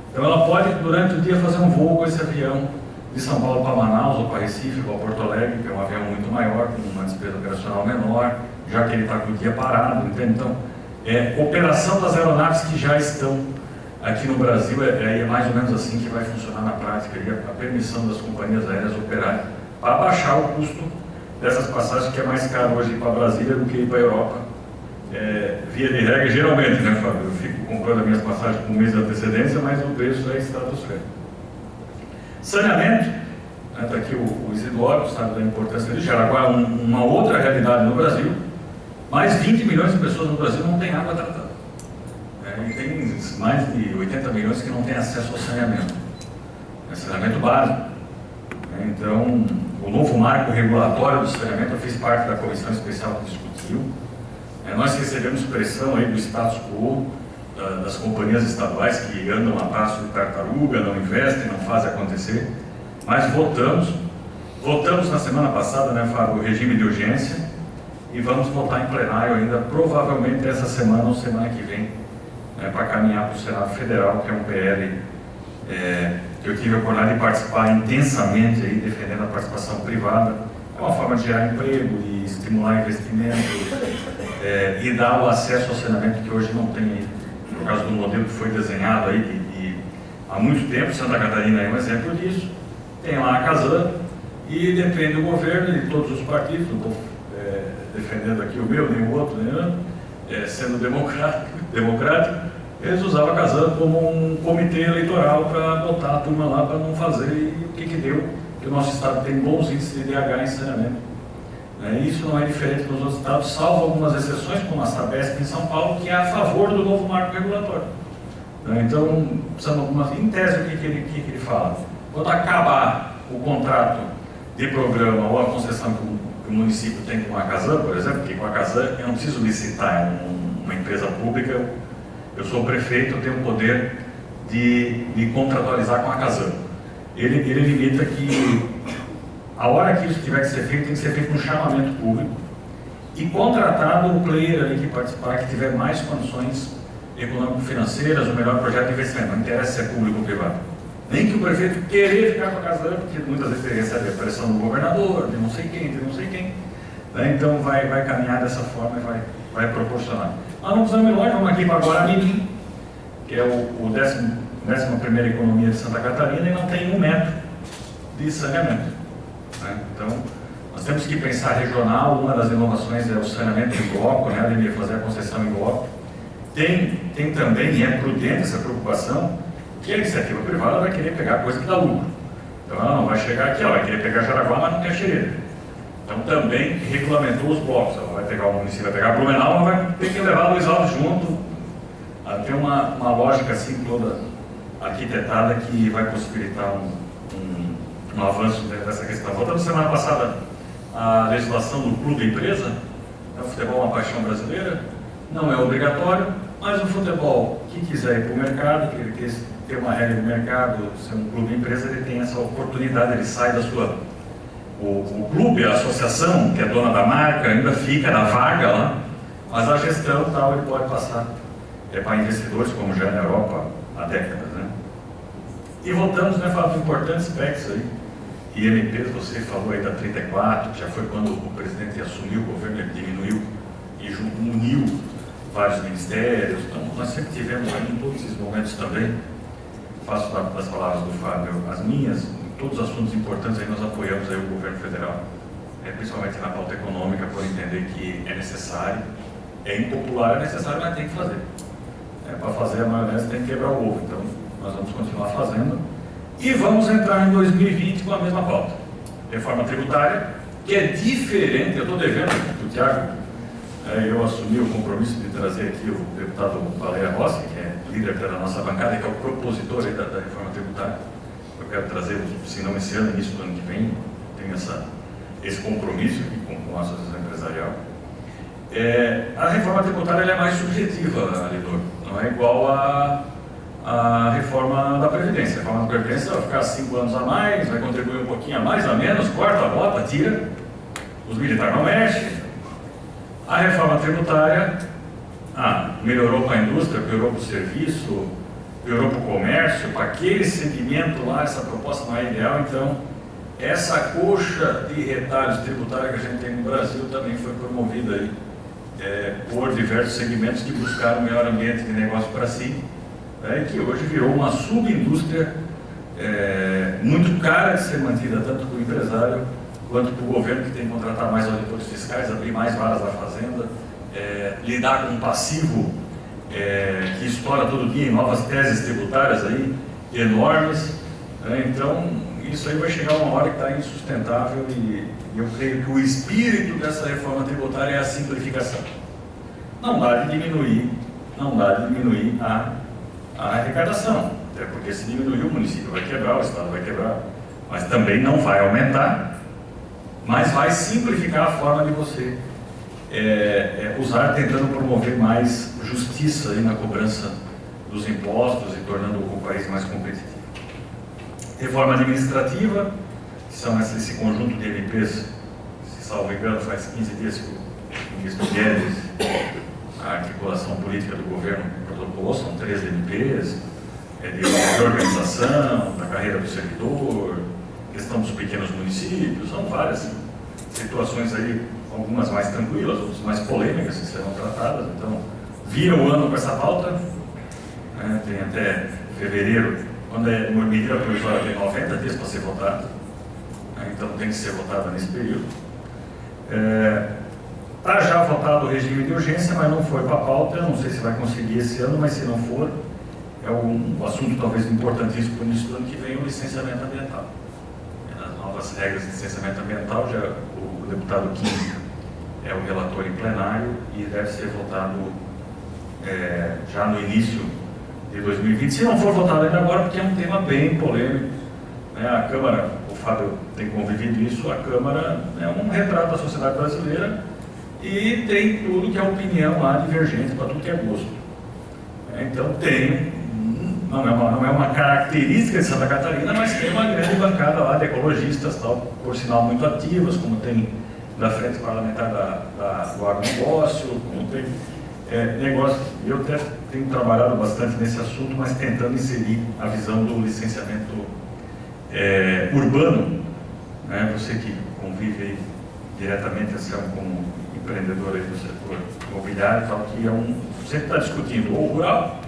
D: Então ela pode durante o dia fazer um voo com esse avião de São Paulo para Manaus, ou para Recife, ou para Porto Alegre, que é um avião muito maior, com uma despesa operacional menor, já que ele está com o dia parado, entende? Então, operação das aeronaves que já estão aqui no Brasil, é mais ou menos assim que vai funcionar na prática, a permissão das companhias aéreas operarem, para baixar o custo dessas passagens, que é mais caro hoje ir para Brasília do que ir para a Europa, via de regra, geralmente, né, Fábio? Eu fico comprando as minhas passagens com um mês de antecedência, mas o preço é estratosférico. Saneamento, está aqui o Isidoro, sabe da importância disso. Jaraguá é uma outra realidade no Brasil, mais 20 milhões de pessoas no Brasil não têm água tratada. E tem mais de 80 milhões que não têm acesso ao saneamento. Saneamento básico. Então, o novo marco regulatório do saneamento, eu fiz parte da comissão especial que discutiu. Nós recebemos pressão aí do status quo, das companhias estaduais que andam a passo de tartaruga, não investem, não fazem acontecer, mas votamos na semana passada, né, Fábio, o regime de urgência, e vamos votar em plenário ainda, provavelmente essa semana ou semana que vem, para caminhar para o Senado Federal, que é um PL que eu tive a oportunidade de participar intensamente, aí, defendendo a participação privada. É uma forma de gerar emprego, de estimular investimento, e dar o acesso ao saneamento que hoje não tem, por causa do modelo que foi desenhado aí há muito tempo. Santa Catarina é um exemplo disso. Tem lá a Casan, e depende do governo e de todos os partidos, não estou defendendo aqui o meu nem o outro, né? Sendo democrático, eles usavam a Casan como um comitê eleitoral para botar a turma lá para não fazer, e o que deu? Que o nosso estado tem bons índices de DH em saneamento. Isso não é diferente dos outros estados, salvo algumas exceções, como a Sabesp em São Paulo, que é a favor do novo marco regulatório. Então, em tese, o que ele fala? Quando acabar o contrato de programa ou a concessão que o município tem com a Casan, por exemplo, porque com a Casan eu não preciso licitar uma empresa pública, eu sou prefeito, eu tenho o poder de me contratualizar com a Casan. Ele limita que a hora que isso tiver que ser feito, tem que ser feito um chamamento público e contratado o player ali que participar, que tiver mais condições econômico-financeiras, o melhor projeto de investimento, não interessa se é público ou privado. Nem que o prefeito querer ficar com a Casan, porque muitas vezes ele recebe a pressão do governador, de não sei quem, então vai caminhar dessa forma e vai proporcionar. Nós não precisamos ir longe, vamos aqui para Guaramirim, que é o 11ª economia de Santa Catarina e não tem 1 metro de saneamento. Então, nós temos que pensar regional. Uma das inovações é o saneamento em bloco, de fazer a concessão em bloco. Tem também, e é prudente essa preocupação, que a iniciativa privada vai querer pegar coisa que dá lucro. Então, ela não vai chegar aqui, ela vai querer pegar Jaraguá, mas não quer Xereda. Então, também regulamentou os blocos. Ela vai pegar o município, vai pegar Blumenau, mas vai ter que levar Luiz Alves junto. Tem uma lógica assim toda arquitetada que vai possibilitar um avanço dessa questão. Voltando semana passada, a legislação do clube empresa, o futebol é uma paixão brasileira, não é obrigatório, mas o futebol que quiser ir para o mercado, que ele quer ter uma regra de mercado, ser um clube empresa, ele tem essa oportunidade, ele sai da sua... O clube, a associação, que é dona da marca, ainda fica na vaga lá, mas a gestão tal, ele pode passar para investidores, como já é na Europa há décadas. E voltamos, falando de importantes aspectos aí. IMPs, você falou aí da 34, que já foi quando o presidente assumiu o governo, ele diminuiu e uniu vários ministérios. Então, nós sempre tivemos aí, em todos esses momentos também, faço das palavras do Fábio as minhas, em todos os assuntos importantes aí nós apoiamos aí o governo federal, principalmente na pauta econômica, por entender que é necessário, é impopular, é necessário, mas tem que fazer. Para fazer a maionese tem que quebrar o ovo, então nós vamos continuar fazendo. E vamos entrar em 2020 com a mesma pauta. Reforma tributária, que é diferente, eu estou devendo do Tiago, eu assumi o compromisso de trazer aqui o deputado Valéria Rossi, que é líder da nossa bancada, que é o propositor aí da reforma tributária. Eu quero trazer, se não esse ano, início do ano que vem, tenho esse compromisso aqui com a associação empresarial. A reforma tributária ela é mais subjetiva, Lidor, não é igual a reforma da Previdência. A reforma da Previdência vai ficar 5 anos a mais, vai contribuir um pouquinho a mais, a menos, corta a bota, tira, os militares não mexem. A reforma tributária melhorou para a indústria, melhorou para o serviço, melhorou para o comércio, para aquele segmento lá, essa proposta não é ideal, então essa coxa de retalhos tributários que a gente tem no Brasil também foi promovida aí, por diversos segmentos que buscaram um melhor ambiente de negócio para si, que hoje virou uma subindústria muito cara de ser mantida tanto para o empresário quanto para o governo, que tem que contratar mais auditores fiscais, abrir mais varas da fazenda, lidar com um passivo que estoura todo dia em novas teses tributárias aí, enormes. Então, isso aí vai chegar uma hora que está insustentável e eu creio que o espírito dessa reforma tributária é a simplificação. Não dá de diminuir a arrecadação, até porque se diminuir o município vai quebrar, o estado vai quebrar, mas também não vai aumentar, mas vai simplificar a forma de você usar, tentando promover mais justiça aí na cobrança dos impostos e tornando o país mais competitivo. Reforma administrativa, que são esse conjunto de MPs, se salvo engano, faz 15 dias que o ministro Guedes, a articulação política do governo protocolou, são 13 MPs, de organização, da carreira do servidor, questão dos pequenos municípios, são várias situações aí, algumas mais tranquilas, outras mais polêmicas que serão tratadas. Então, vira o ano com essa pauta, tem até fevereiro. Quando é medida provisória, tem 90 dias para ser votada, então tem que ser votada nesse período. Está já votado o regime de urgência, mas não foi para a pauta. Eu não sei se vai conseguir esse ano, mas se não for, é um assunto talvez importantíssimo para o início do ano que vem, o licenciamento ambiental. As novas regras de licenciamento ambiental, já o deputado Kim é o relator em plenário e deve ser votado já no início de 2020. Se não for votado ainda agora, porque é um tema bem polêmico, né? A Câmara, o Fábio tem convivido isso, a Câmara é um retrato da sociedade brasileira e tem tudo que é opinião lá divergente para tudo que é gosto. Então não é uma característica de Santa Catarina, mas tem uma grande bancada lá de ecologistas, tal, por sinal muito ativas, como tem da Frente Parlamentar do Agronegócio, como tem negócio. Eu até tenho trabalhado bastante nesse assunto, mas tentando inserir a visão do licenciamento urbano, né? Você que convive aí diretamente assim, como empreendedor aí do setor imobiliário, tal, que sempre está discutindo ou rural,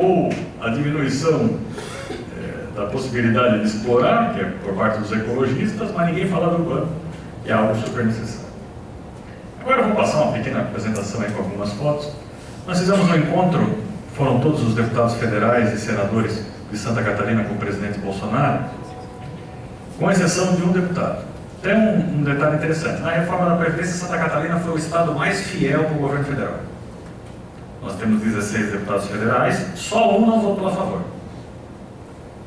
D: ou a diminuição da possibilidade de explorar, que é por parte dos ecologistas, mas ninguém fala do urbano, que é algo super necessário. Agora eu vou passar uma pequena apresentação aí com algumas fotos. Nós fizemos um encontro, foram todos os deputados federais e senadores de Santa Catarina com o presidente Bolsonaro, com exceção de um deputado. Tem um detalhe interessante: na reforma da Previdência, Santa Catarina foi o estado mais fiel para o governo federal. Nós temos 16 deputados federais, só um não votou a favor,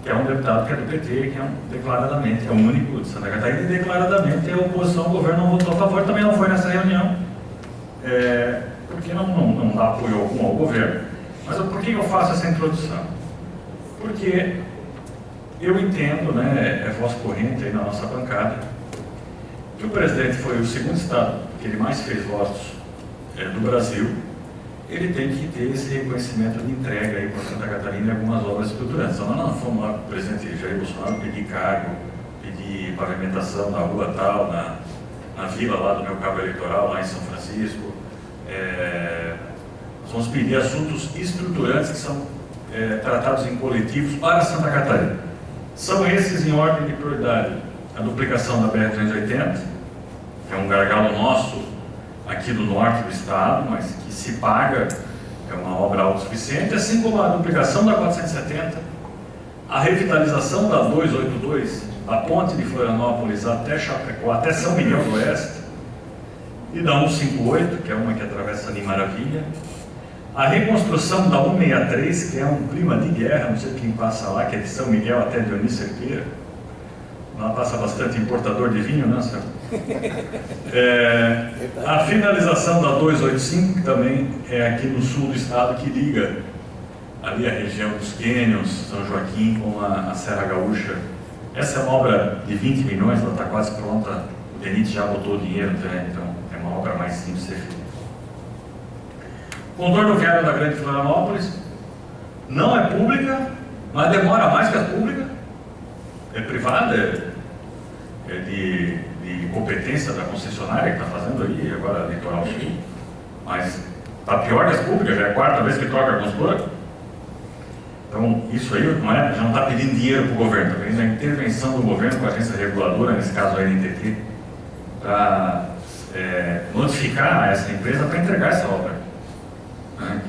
D: que é um deputado que é do PT, que declaradamente é o único de Santa Catarina, e declaradamente a oposição ao governo não votou a favor, também não foi nessa reunião, porque não dá apoio algum ao governo. Mas por que eu faço essa introdução? Porque eu entendo, né, é voz corrente aí na nossa bancada, que o presidente foi o segundo estado que ele mais fez votos do Brasil. Ele tem que ter esse reconhecimento de entrega aí para Santa Catarina e algumas obras estruturantes. Então, nós fomos lá para o presidente Jair Bolsonaro pedir cargo, pedir pavimentação na rua tal, na vila lá do meu cabo eleitoral, lá em São Francisco. Nós vamos pedir assuntos estruturantes que são tratados em coletivos para Santa Catarina. São esses em ordem de prioridade: a duplicação da BR-380, que é um gargalo nosso aqui do norte do estado, mas que se paga, é uma obra autossuficiente, assim como a duplicação da 470, a revitalização da 282, da ponte de Florianópolis até Chapecó, até São Miguel do Oeste, e da 158, que é uma que atravessa ali Maravilha, a reconstrução da 163, que é um clima de guerra, não sei quem passa lá, que é de São Miguel até Dionísio Cerqueira. Lá passa bastante importador de vinho, né, senhor? A finalização da 285, que também é aqui no sul do estado, que liga ali a região dos Cânions, São Joaquim, com a Serra Gaúcha. Essa é uma obra de 20 milhões, ela está quase pronta. O DENIT já botou o dinheiro, né? Então é uma obra mais simples de ser feita. Contorno viário da Grande Florianópolis não é pública, mas demora mais que a pública. É privada, é de competência da concessionária que está fazendo aí, agora Litoral Sul, mas está pior que as públicas, já é a quarta vez que troca a consultora. Então, isso aí já não está pedindo dinheiro para o governo, está pedindo a intervenção do governo com a agência reguladora, nesse caso a NTT, para notificar essa empresa para entregar essa obra. Né?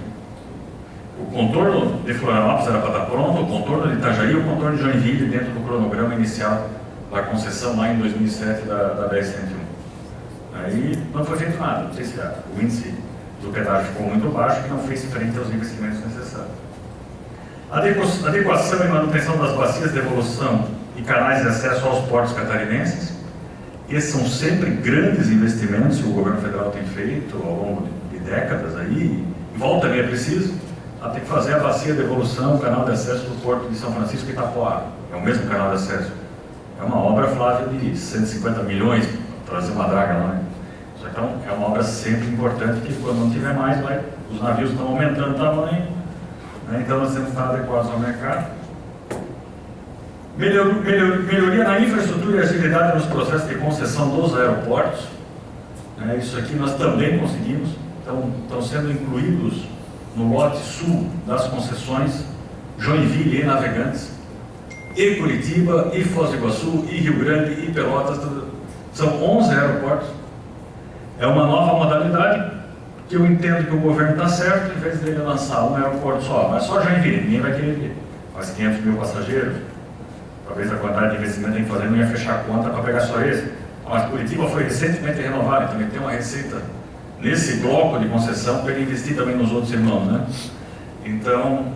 D: O contorno de Florianópolis era para estar pronto, o contorno de Itajaí e o contorno de Joinville dentro do cronograma inicial da concessão lá em 2007 da BR-101. Aí não foi feito nada, não sei se o índice do pedágio ficou muito baixo e não fez frente aos investimentos necessários. Adequação e manutenção das bacias de evolução e canais de acesso aos portos catarinenses. Esses são sempre grandes investimentos que o governo federal tem feito ao longo de décadas aí, e volta também é preciso. Tem que fazer a bacia de evolução, o canal de acesso do Porto de São Francisco e Itapoá. É o mesmo canal de acesso. É uma obra, Flávio, de 150 milhões para trazer uma draga lá. Né? Então, é uma obra sempre importante, que quando não tiver mais, os navios estão aumentando o tamanho, né? Então nós temos que estar adequados ao mercado. Melhoria na infraestrutura e agilidade nos processos de concessão dos aeroportos. Né? Isso aqui nós também conseguimos. Então, estão sendo incluídos no lote sul das concessões Joinville e Navegantes, e Curitiba, e Foz do Iguaçu, e Rio Grande, e Pelotas. São 11 aeroportos. É uma nova modalidade que eu entendo que o governo está certo, em vez de ele lançar um aeroporto só, mas só Joinville, ninguém vai querer vir. Mas 500 mil passageiros, talvez a quantidade de investimento que tem que fazer não ia fechar a conta para pegar só esse. Mas Curitiba foi recentemente renovada, então ele tem uma receita nesse bloco de concessão para ele investir também nos outros irmãos, né? Então,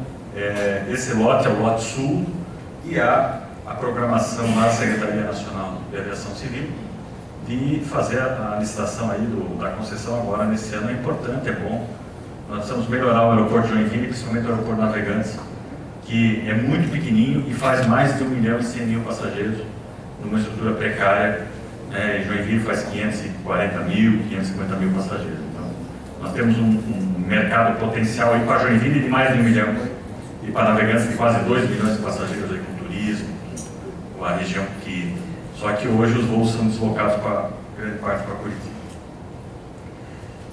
D: esse lote é o lote sul e há a programação na Secretaria Nacional de Aviação Civil de fazer a licitação aí da concessão agora nesse ano. É importante, é bom. Nós precisamos melhorar o aeroporto de Joinville, principalmente o aeroporto Navegantes, que é muito pequenininho e faz mais de 1.100.000 passageiros numa estrutura precária. E Joinville faz 540 mil, 550 mil passageiros. Então, nós temos um mercado potencial aí para Joinville de mais de 1 milhão e para Navegantes de quase 2 milhões de passageiros aí com turismo, com a região que... Só que hoje os voos são deslocados para grande parte para Curitiba.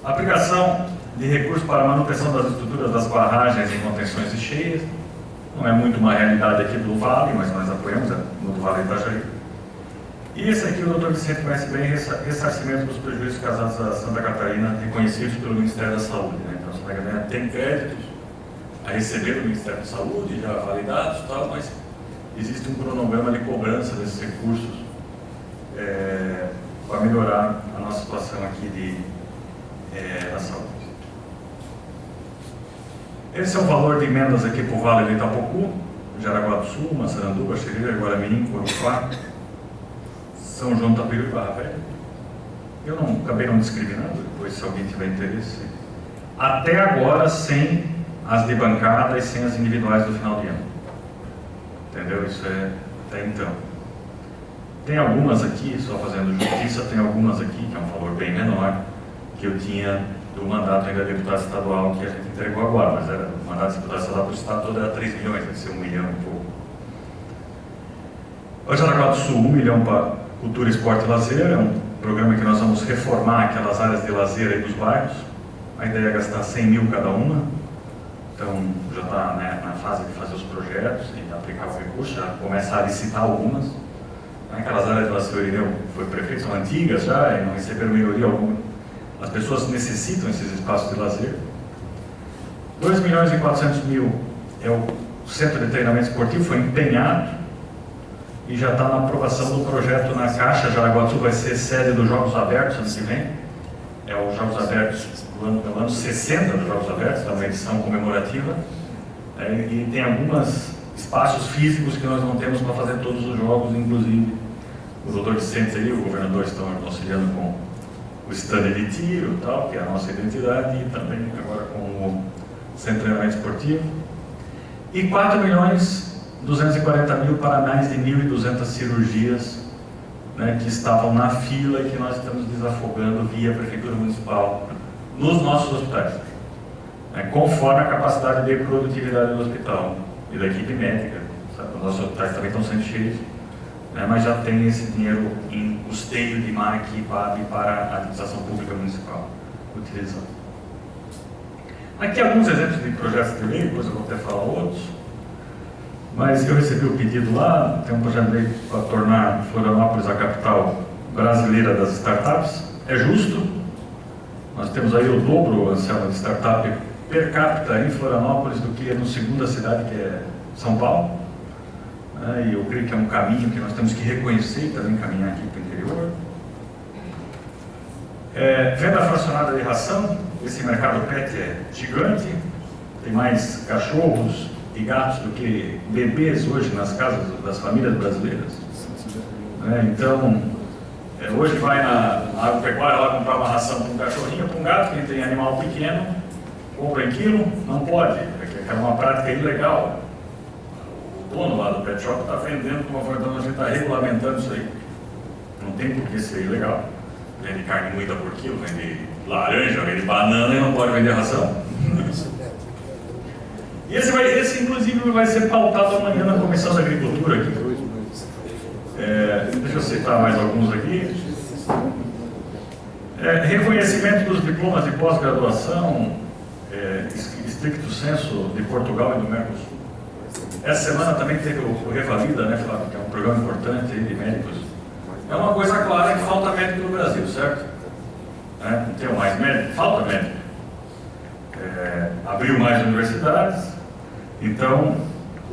D: A aplicação de recursos para a manutenção das estruturas das barragens em contenções e cheias não é muito uma realidade aqui do Vale, mas nós apoiamos no do Vale Itajaí. E esse aqui o Dr. Vicente conhece bem, ressarcimento dos prejuízos causados a Santa Catarina, reconhecidos pelo Ministério da Saúde. Né? Então, Santa Catarina tem créditos a receber do Ministério da Saúde, já validados e tal, mas existe um cronograma de cobrança desses recursos para melhorar a nossa situação aqui da saúde. Esse é o valor de emendas aqui para o Vale do Itapocu, Jaraguá do Sul, Massaranduba, Xerreira, Guaramirim, Corupá, São João do Tapiru e Barra Velha. Eu acabei não discriminando, depois se alguém tiver interesse. Até agora, sem as de bancada e sem as individuais do final de ano. Entendeu? Isso é até então. Tem algumas aqui, só fazendo justiça, tem algumas aqui, que é um valor bem menor, que eu tinha do mandato ainda de deputado estadual, que a gente entregou agora, mas era, o mandato de deputado estadual para o estado todo era 3 milhões, deve ser 1 milhão e pouco. O Jaraguá do Sul, 1 milhão para Cultura, Esporte e Lazer, é um programa que nós vamos reformar aquelas áreas de lazer aí dos bairros. A ideia é gastar 100 mil cada uma, então já está na fase de fazer os projetos e aplicar o recurso, já começa a licitar algumas. Aquelas áreas de lazer, o Irineu foi prefeito, são antigas já e não receberam melhoria alguma. As pessoas necessitam esses espaços de lazer. 2 milhões e 400 mil é o centro de treinamento esportivo, foi empenhado e já está na aprovação do projeto na Caixa. Jaraguá do Sul vai ser sede dos Jogos Abertos ano que vem. É os Jogos Abertos do ano 60 dos Jogos Abertos, é uma edição comemorativa. E tem alguns espaços físicos que nós não temos para fazer todos os jogos, inclusive o doutor Vicente aí, o governador, estão auxiliando com o stand de tiro e tal, que é a nossa identidade, e também agora com o centro de treinamento esportivo. E 4 milhões 240 mil para mais de 1.200 cirurgias, né, que estavam na fila e que nós estamos desafogando via Prefeitura Municipal nos nossos hospitais, né, conforme a capacidade de produtividade do hospital e da equipe médica. Sabe? Os nossos hospitais também estão sendo cheios, né, mas já tem esse dinheiro em custeio de MAC e PAB para a administração pública municipal utilizando. Aqui alguns exemplos de projetos de lei, depois eu vou até falar outros, mas eu recebi o pedido lá, tem um projeto de lei para tornar Florianópolis a capital brasileira das startups. É justo, nós temos aí o dobro, Anselmo, de startup per capita em Florianópolis do que no segunda cidade, que é São Paulo. E eu creio que é um caminho que nós temos que reconhecer e também caminhar aqui para o interior. Venda fracionada de ração, esse mercado pet é gigante, tem mais cachorros e gatos do que bebês hoje nas casas das famílias brasileiras. Então, hoje vai na agropecuária lá comprar uma ração para um cachorrinho, para um gato, quem tem animal pequeno, compra em quilo, não pode, porque é uma prática ilegal. O dono lá do pet shop está vendendo de uma forma, então a gente está regulamentando isso aí. Não tem por que ser ilegal. Vende carne moída por quilo, vende laranja, vende banana e não pode vender ração. E esse inclusive vai ser pautado amanhã na Comissão da Agricultura aqui. Deixa eu citar mais alguns aqui. Reconhecimento dos diplomas de pós-graduação, estricto sensu de Portugal e do Mercosul. Essa semana também teve o Revalida, né, Flávio, que é um programa importante aí de médicos. É uma coisa clara que falta médico no Brasil, certo? né? Não tem mais médico, falta médico. Abriu mais universidades, então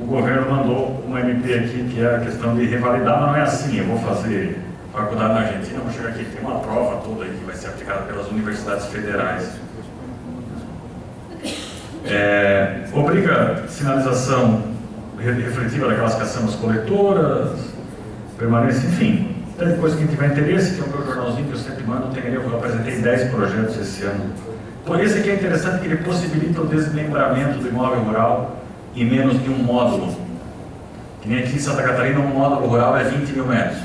D: o governo mandou uma MP aqui que é a questão de revalidar, mas não é assim, eu vou fazer faculdade na Argentina, vou chegar aqui, tem uma prova toda aí que vai ser aplicada pelas universidades federais. Obriga sinalização refletiva daquelas caçambas coletoras, permanência, enfim. Tem coisa que tiver interesse, que é o meu jornalzinho que eu sempre mando, eu apresentei 10 projetos esse ano. Então esse aqui é interessante que ele possibilita o desmembramento do imóvel rural em menos de um módulo. Que nem aqui em Santa Catarina, um módulo rural é 20 mil metros.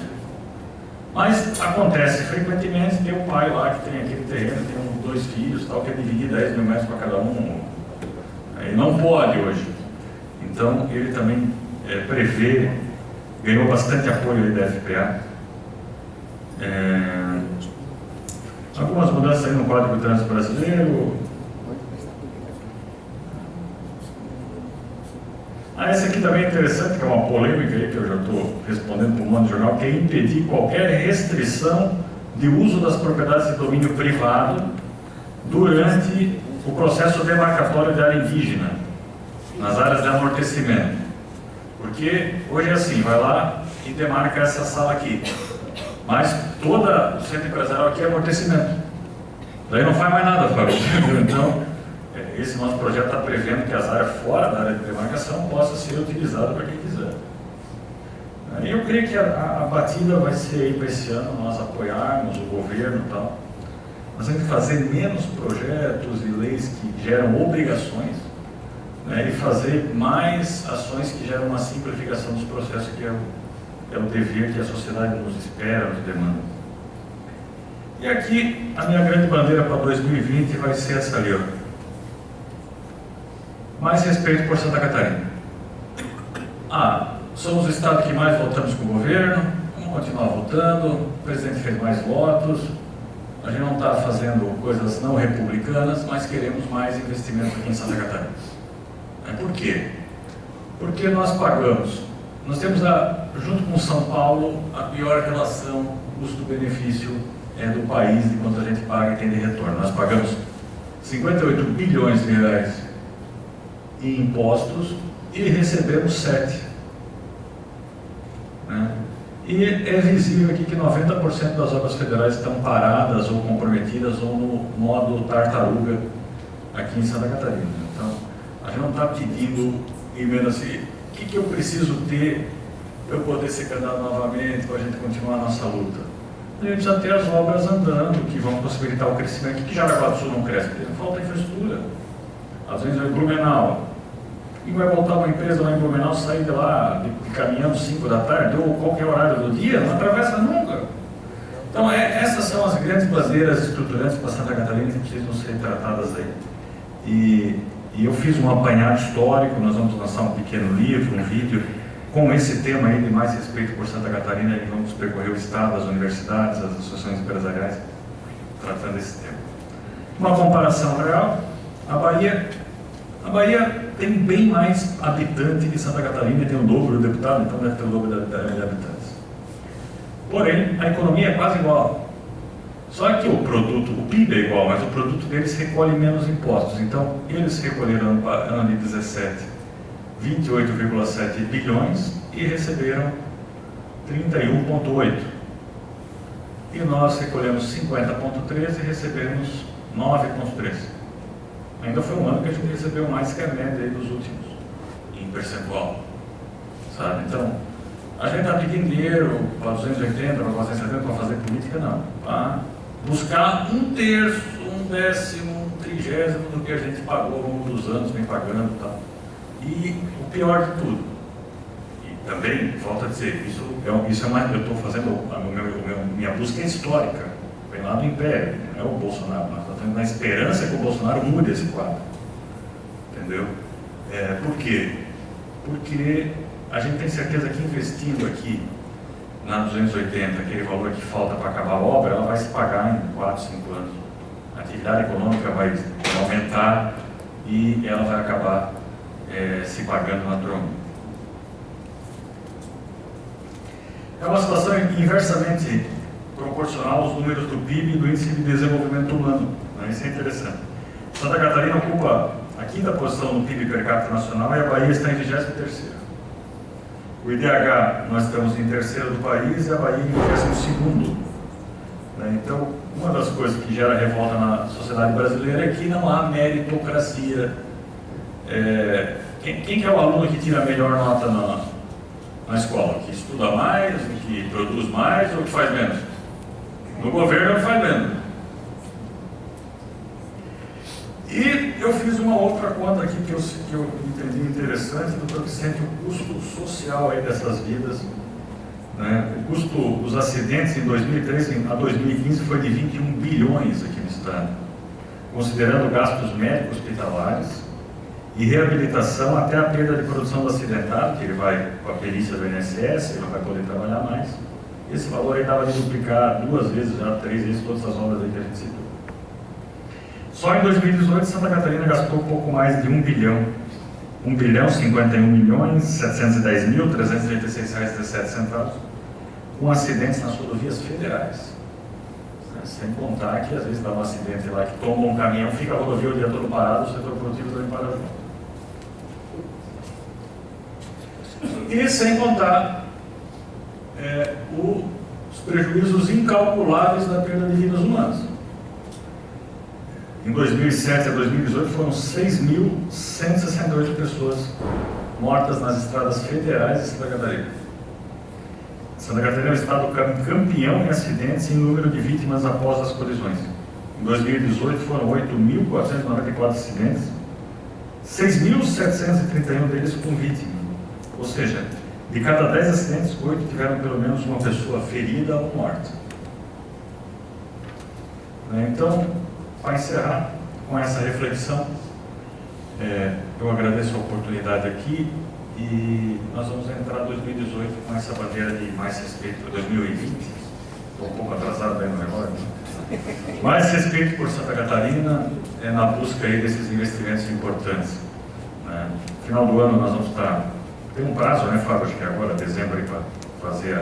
D: Mas acontece frequentemente, tem um pai lá que tem aquele terreno, tem 2 filhos, tal, quer dividir 10 mil metros para cada um. Ele não pode hoje. Então ele também prevê, ganhou bastante apoio aí da FPA. Algumas mudanças aí no Código de Trânsito Brasileiro. Essa aqui também é interessante, que é uma polêmica aí que eu já estou respondendo para um monte de jornal, que é impedir qualquer restrição de uso das propriedades de domínio privado durante o processo demarcatório de área indígena, nas áreas de amortecimento. Porque hoje é assim, vai lá e demarca essa sala aqui. Mas todo o centro empresarial aqui é amortecimento. Daí não faz mais nada, Fábio. Então, esse nosso projeto está prevendo que as áreas fora da área de demarcação possam ser utilizadas para quem quiser. E eu creio que a batida vai ser aí para esse ano, nós apoiarmos o governo e tal. Nós temos que fazer menos projetos e leis que geram obrigações, né, e fazer mais ações que geram uma simplificação dos processos, que é o dever que a sociedade nos espera, nos demanda. E aqui, a minha grande bandeira para 2020 vai ser essa ali, ó. Mais respeito por Santa Catarina. Somos o estado que mais votamos com o governo, vamos continuar votando, o presidente fez mais votos, a gente não está fazendo coisas não republicanas, mas queremos mais investimento aqui em Santa Catarina. Por quê? Porque nós pagamos. Nós temos, junto com São Paulo, a pior relação custo-benefício do país de quanto a gente paga e tem de retorno. Nós pagamos 58 bilhões de reais em impostos e recebemos 7. Né? E é visível aqui que 90% das obras federais estão paradas ou comprometidas ou no modo tartaruga aqui em Santa Catarina. Então, a gente não está pedindo emenda assim, o que eu preciso ter para eu poder ser candidato novamente, para a gente continuar a nossa luta. A gente precisa ter as obras andando, que vão possibilitar o crescimento. O que Jaraguá do Sul não cresce? Porque falta infraestrutura. Às vezes é em Blumenau. E vai voltar uma empresa lá em Blumenau, sair de lá de caminhão 5 da tarde, ou qualquer horário do dia, não atravessa nunca. Então, essas são as grandes bandeiras estruturantes para Santa Catarina que precisam ser tratadas aí. E eu fiz um apanhado histórico, nós vamos lançar um pequeno livro, um vídeo, com esse tema aí de mais respeito por Santa Catarina, e vamos percorrer o Estado, as universidades, as associações empresariais, tratando esse tema. Uma comparação real, a Bahia tem bem mais habitantes que Santa Catarina, tem o dobro do deputado, então deve ter o dobro de habitantes. Porém, a economia é quase igual. Só que o PIB é igual, mas o produto deles recolhe menos impostos. Então, eles recolheram no ano de 17 28,7 bilhões e receberam 31,8. E nós recolhemos 50,13 e recebemos 9,3. Ainda foi um ano que a gente recebeu mais que a média aí dos últimos, em percentual. Sabe? Então, a gente está pedindo dinheiro para 280, para 470 para fazer política, não. Para buscar 1/3, 1/10, 1/30 do que a gente pagou ao longo dos anos, vem pagando e tal. E o pior de tudo, e também, volto a dizer, isso é mais, eu estou fazendo, minha busca é histórica, vem lá do Império, não é o Bolsonaro, nós estamos na esperança que o Bolsonaro mude esse quadro. Entendeu? Por quê? Porque a gente tem certeza que investindo aqui na 280, aquele valor que falta para acabar a obra, ela vai se pagar em 4, 5 anos. A atividade econômica vai aumentar e ela vai acabar se pagando naturalmente. É uma situação inversamente proporcional aos números do PIB e do Índice de Desenvolvimento Humano. Né? Isso é interessante. Santa Catarina ocupa a quinta posição no PIB per capita nacional e a Bahia está em 23º. O IDH, nós estamos em terceiro do país e a Bahia em 12º. Né? Então, uma das coisas que gera revolta na sociedade brasileira é que não há meritocracia. Quem que é o aluno que tira a melhor nota na escola? Que estuda mais, que produz mais ou que faz menos? No governo ele faz menos. E eu fiz uma outra conta aqui que eu entendi interessante do coeficiente, o custo social aí dessas vidas. Né? O custo dos acidentes em 2013 a 2015 foi de 21 bilhões aqui no estado, considerando gastos médicos hospitalares e reabilitação até a perda de produção do acidentado, que ele vai com a perícia do INSS, ele não vai poder trabalhar mais. Esse valor aí dava de duplicar 2 vezes, já 3 vezes todas as obras aí que a gente citou. Só em 2018, Santa Catarina gastou um pouco mais de 1 bilhão. 1 bilhão, 51 milhões, 710 mil, 386 reais, 17 centavos, com acidentes nas rodovias federais. Sem contar que às vezes dá um acidente lá que tomba um caminhão, fica a rodovia o dia todo parado, o setor produtivo também para junto. E sem contar os prejuízos incalculáveis da perda de vidas humanas. Em 2007 a 2018 foram 6.168 pessoas mortas nas estradas federais de Santa Catarina. Santa Catarina é o estado campeão em acidentes e em número de vítimas após as colisões. Em 2018 foram 8.494 acidentes, 6.731 deles com vítima. Ou seja, de cada 10 acidentes, 8 tiveram pelo menos uma pessoa ferida ou morta. Então, para encerrar com essa reflexão, eu agradeço a oportunidade aqui e nós vamos entrar em 2018 com essa bandeira de mais respeito por 2020. Estou um pouco atrasado aí no relógio. Mais respeito por Santa Catarina na busca aí desses investimentos importantes. Né? No final do ano nós vamos estar... Tem um prazo, né, Fábio? Acho que é agora, dezembro, aí, para fazer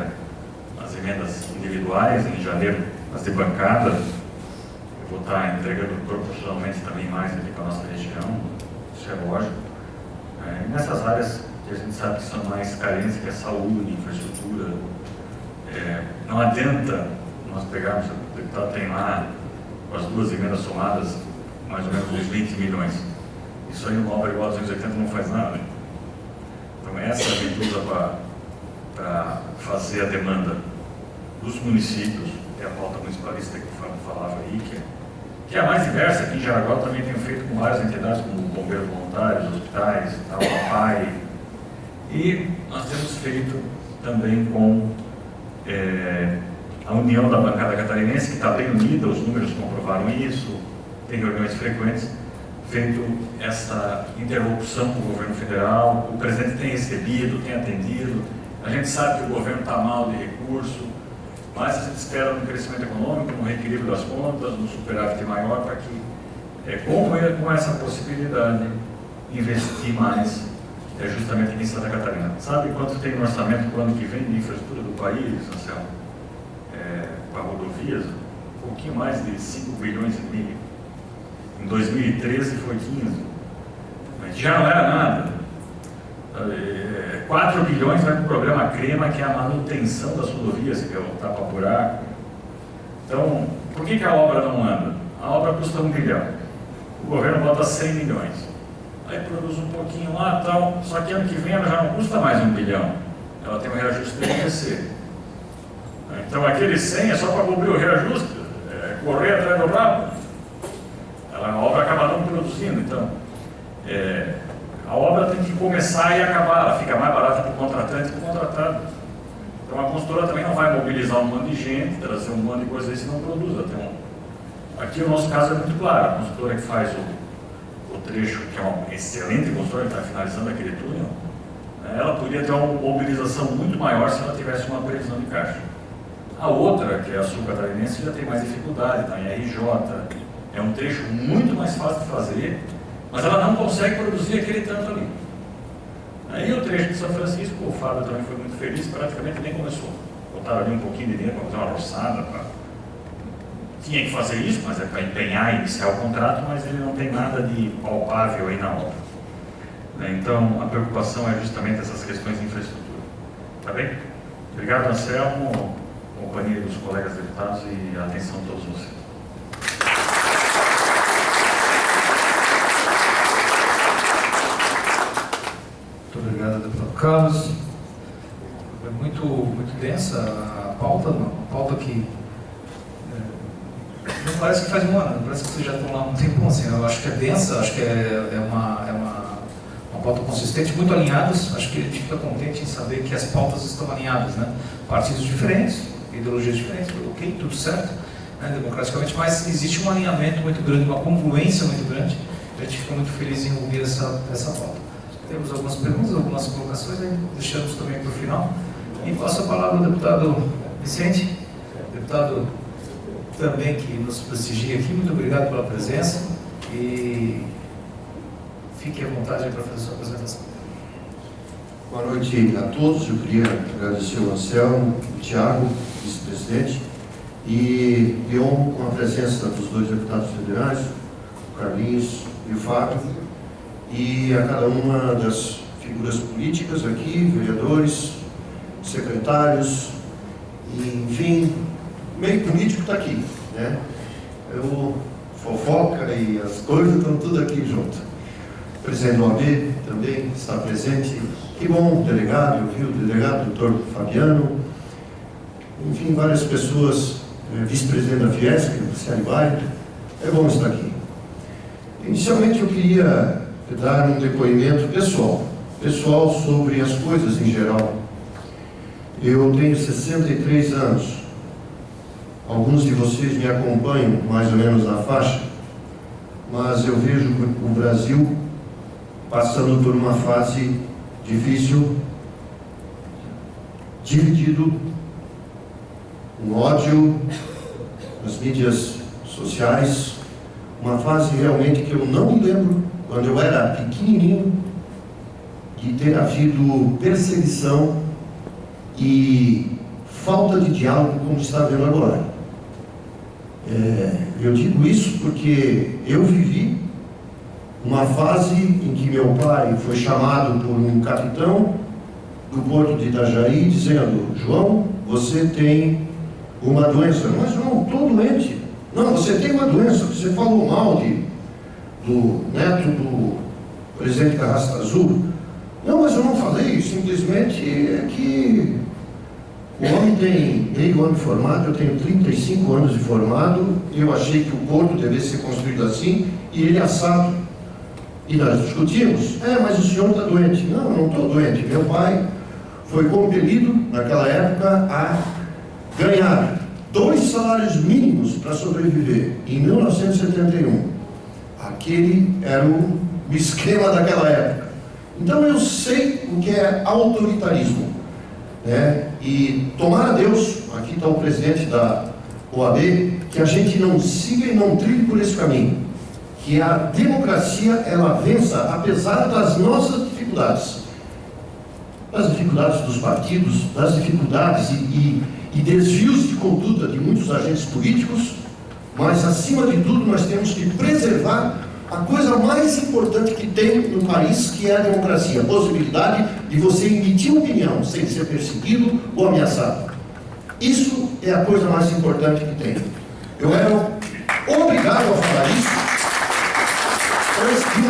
D: as emendas individuais, em janeiro as de bancada. Vou estar entregando proporcionalmente também mais aqui para a nossa região, isso é lógico. E nessas áreas que a gente sabe que são mais carentes, que é saúde, infraestrutura, não adianta nós pegarmos, o deputado tem lá, com as 2 emendas somadas, mais ou menos uns 20 milhões. Isso aí, uma obra igual a 280 não faz nada. Então essa a gente usa para fazer a demanda dos municípios, é a pauta municipalista que o Fábio falava aí, que é a mais diversa. Aqui em Jaraguá também tenho feito com várias entidades, como bombeiros voluntários, hospitais, tal, a PAI. E nós temos feito também com a União da Bancada Catarinense, que está bem unida, os números comprovaram isso, tem reuniões frequentes, feito essa interlocução com o governo federal, o presidente tem recebido, tem atendido, a gente sabe que o governo está mal de recurso, mas a gente espera um crescimento econômico, um reequilíbrio das contas, um superávit maior para que, com essa possibilidade, investir mais justamente aqui em Santa Catarina. Sabe quanto tem no orçamento para o ano que vem de infraestrutura do país, Anselmo? Para rodovias? Um pouquinho mais de 5 bilhões e meio. Em 2013 foi 15. Mas já não era nada. 4 bilhões vai para o programa CREMA, que é a manutenção das rodovias, que é o tapa-buraco. Então, por que a obra não anda? A obra custa 1 bilhão. O governo bota 100 milhões. Aí produz um pouquinho lá e tal, só que ano que vem ela já não custa mais 1 bilhão. Ela tem um reajuste do IPC. Então aquele 100 é só para cobrir o reajuste, correr atrás do rabo. A obra acaba não produzindo, então a obra tem que começar e acabar, ela fica mais barata para o contratante que o contratado. Então a consultora também não vai mobilizar um monte de gente, trazer um monte de coisa aí se não produz. Aqui o nosso caso é muito claro, a consultora que faz o trecho, que é uma excelente consultora que está finalizando aquele túnel, ela poderia ter uma mobilização muito maior se ela tivesse uma previsão de caixa. A outra, que é a Sul Catarinense, já tem mais dificuldade, está em RJ, é um trecho muito mais fácil de fazer, mas ela não consegue produzir aquele tanto ali. Aí o trecho de São Francisco, o Fábio também foi muito feliz, praticamente nem começou. Botaram ali um pouquinho de dinheiro para fazer uma roçada, tinha que fazer isso, mas é para empenhar e iniciar o contrato, mas ele não tem nada de palpável aí na obra. Então, a preocupação é justamente essas questões de infraestrutura. Tá bem? Obrigado, Anselmo, companhia dos colegas deputados e a atenção de todos vocês.
B: Muito obrigado, deputado Carlos. É muito densa a pauta que não parece que faz um ano, parece que vocês já estão lá há um tempo. Assim, eu acho que é densa, acho que é uma pauta consistente, muito alinhadas. Acho que a gente fica contente em saber que as pautas estão alinhadas, né? Partidos diferentes, ideologias diferentes, ok, tudo certo, né, democraticamente, mas existe um alinhamento muito grande, uma congruência muito grande. A gente fica muito feliz em ouvir essa pauta. Temos algumas perguntas, algumas colocações, aí deixamos também para o final. E passo a palavra ao deputado Vicente, deputado também que nos prestigia aqui. Muito obrigado pela presença e fique à vontade para fazer a sua apresentação.
E: Boa noite a todos. Eu queria agradecer o Anselmo, o Thiago, vice-presidente, e me honro com a presença dos dois deputados federais, o Carlinhos e o Fábio, e a cada uma das figuras políticas aqui, vereadores, secretários, e, enfim, o meio político está aqui, né? Eu, fofoca e as coisas estão tudo aqui junto. O presidente do OAB também está presente. Que bom, delegado, eu vi o delegado, doutor Fabiano, enfim, várias pessoas, vice-presidente da Fiesc, Luciane Bairro. É bom estar aqui. Inicialmente eu queria dar um depoimento pessoal sobre as coisas em geral. Eu tenho 63 anos. Alguns de vocês me acompanham mais ou menos na faixa, mas eu vejo o Brasil passando por uma fase difícil, dividido, um ódio nas mídias sociais, uma fase realmente que eu não me lembro, quando eu era pequenininho, de ter havido perseguição e falta de diálogo como está vendo agora. Eu digo isso porque eu vivi uma fase em que meu pai foi chamado por um capitão do porto de Itajaí, dizendo: João, você tem uma doença. Mas eu não estou doente. Não, você tem uma doença, você falou mal do neto do presidente Carrasco Azul. Não, mas eu não falei, simplesmente é que o homem tem meio ano de formado, eu tenho 35 anos de formado, eu achei que o porto devia ser construído assim, e ele assado. E nós discutimos, mas o senhor está doente. Não, eu não estou doente. Meu pai foi compelido, naquela época, a ganhar 2 salários mínimos para sobreviver, em 1971. Aquele era o esquema daquela época. Então eu sei o que é autoritarismo, né? E tomara a Deus, aqui está o presidente da OAB, que a gente não siga e não trilhe por esse caminho, que a democracia ela vença apesar das nossas dificuldades, das dificuldades dos partidos, das dificuldades e desvios de conduta de muitos agentes políticos, mas acima de tudo nós temos que preservar a coisa mais importante que tem no país, que é a democracia, a possibilidade de você emitir opinião sem ser perseguido ou ameaçado. Isso é a coisa mais importante que tem. Eu era obrigado a falar isso antes de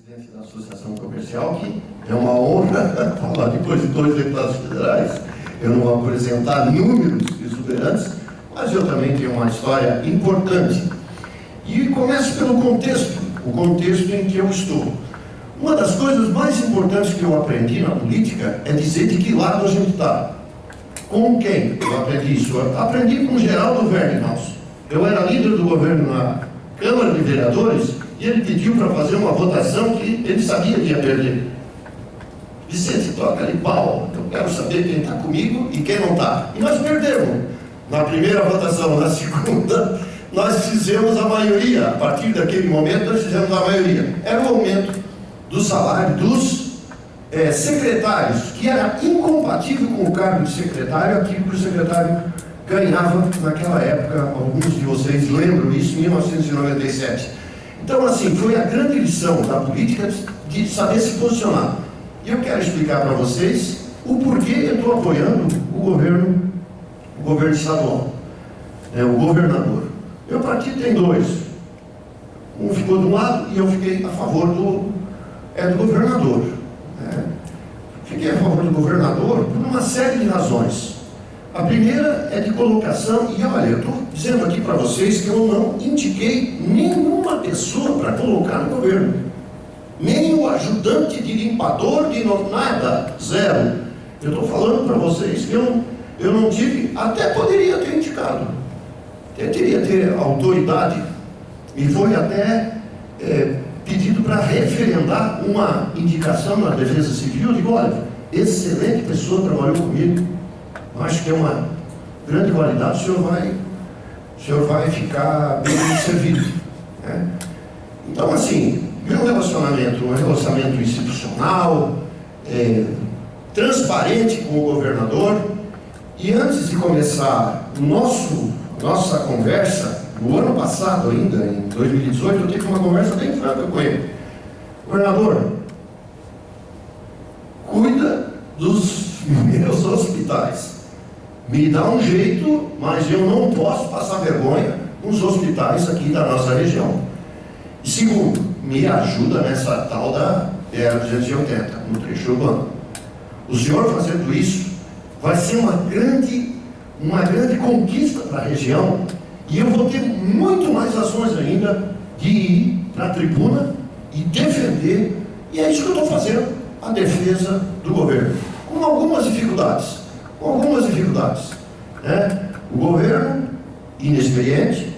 E: presidente da Associação Comercial, que é uma honra falar depois de 2 deputados federais. Eu não vou apresentar números exuberantes, mas eu também tenho uma história importante. E começo pelo contexto, o contexto em que eu estou. Uma das coisas mais importantes que eu aprendi na política é dizer de que lado a gente está. Com quem eu aprendi isso? Eu aprendi com o Geraldo Vernhaus. Eu era líder do governo na Câmara de Vereadores e ele pediu para fazer uma votação que ele sabia que ia perder. Vicente, toca ali pau, eu quero saber quem está comigo e quem não está. E nós perdemos. Na primeira votação, na segunda, nós fizemos a maioria. A partir daquele momento, nós fizemos a maioria. Era o aumento do salário dos secretários, que era incompatível com o cargo de secretário, aquilo que o secretário ganhava naquela época, alguns de vocês lembram isso, em 1997. Então, assim, foi a grande lição da política de saber se posicionar. E eu quero explicar para vocês o porquê eu estou apoiando o governo estadual, o governador. Meu partido tem dois. Um ficou de um lado e eu fiquei a favor do governador. Fiquei a favor do governador por uma série de razões. A primeira é de colocação, e olha, eu estou dizendo aqui para vocês que eu não indiquei nenhuma pessoa para colocar no governo. Nem o ajudante de limpador, nada, zero. Eu estou falando para vocês que eu não tive, até poderia ter indicado. Eu teria ter autoridade, e foi até pedido para referendar uma indicação na Defesa Civil. Eu digo, olha, excelente pessoa, trabalhou comigo, acho que é uma grande qualidade, o senhor vai ficar bem servido. Então, assim, meu relacionamento, um relacionamento institucional, transparente com o governador. E antes de começar nossa conversa, no ano passado ainda, em 2018, eu tive uma conversa bem franca com ele. Governador, cuida dos meus hospitais. Me dá um jeito, mas eu não posso passar vergonha nos hospitais aqui da nossa região. E segundo, me ajuda nessa tal da BR-280, no trecho urbano. O senhor fazendo isso vai ser uma grande conquista para a região, e eu vou ter muito mais ações ainda de ir para a tribuna e defender, e é isso que eu estou fazendo, a defesa do governo, com algumas dificuldades. O governo inexperiente,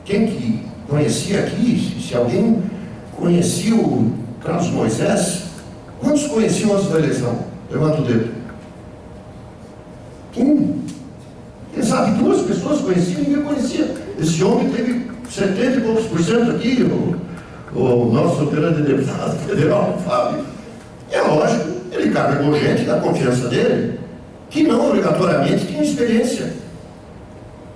E: quem que conhecia aqui, se alguém conhecia o Carlos Moisés, quantos conheciam antes da eleição? Levanta o dedo. Quem sabe 2 pessoas conheciam, ninguém conhecia. Esse homem teve 70 e poucos % aqui, o nosso grande deputado federal, Fábio. É lógico, ele carregou gente da confiança dele, que não obrigatoriamente tinha experiência.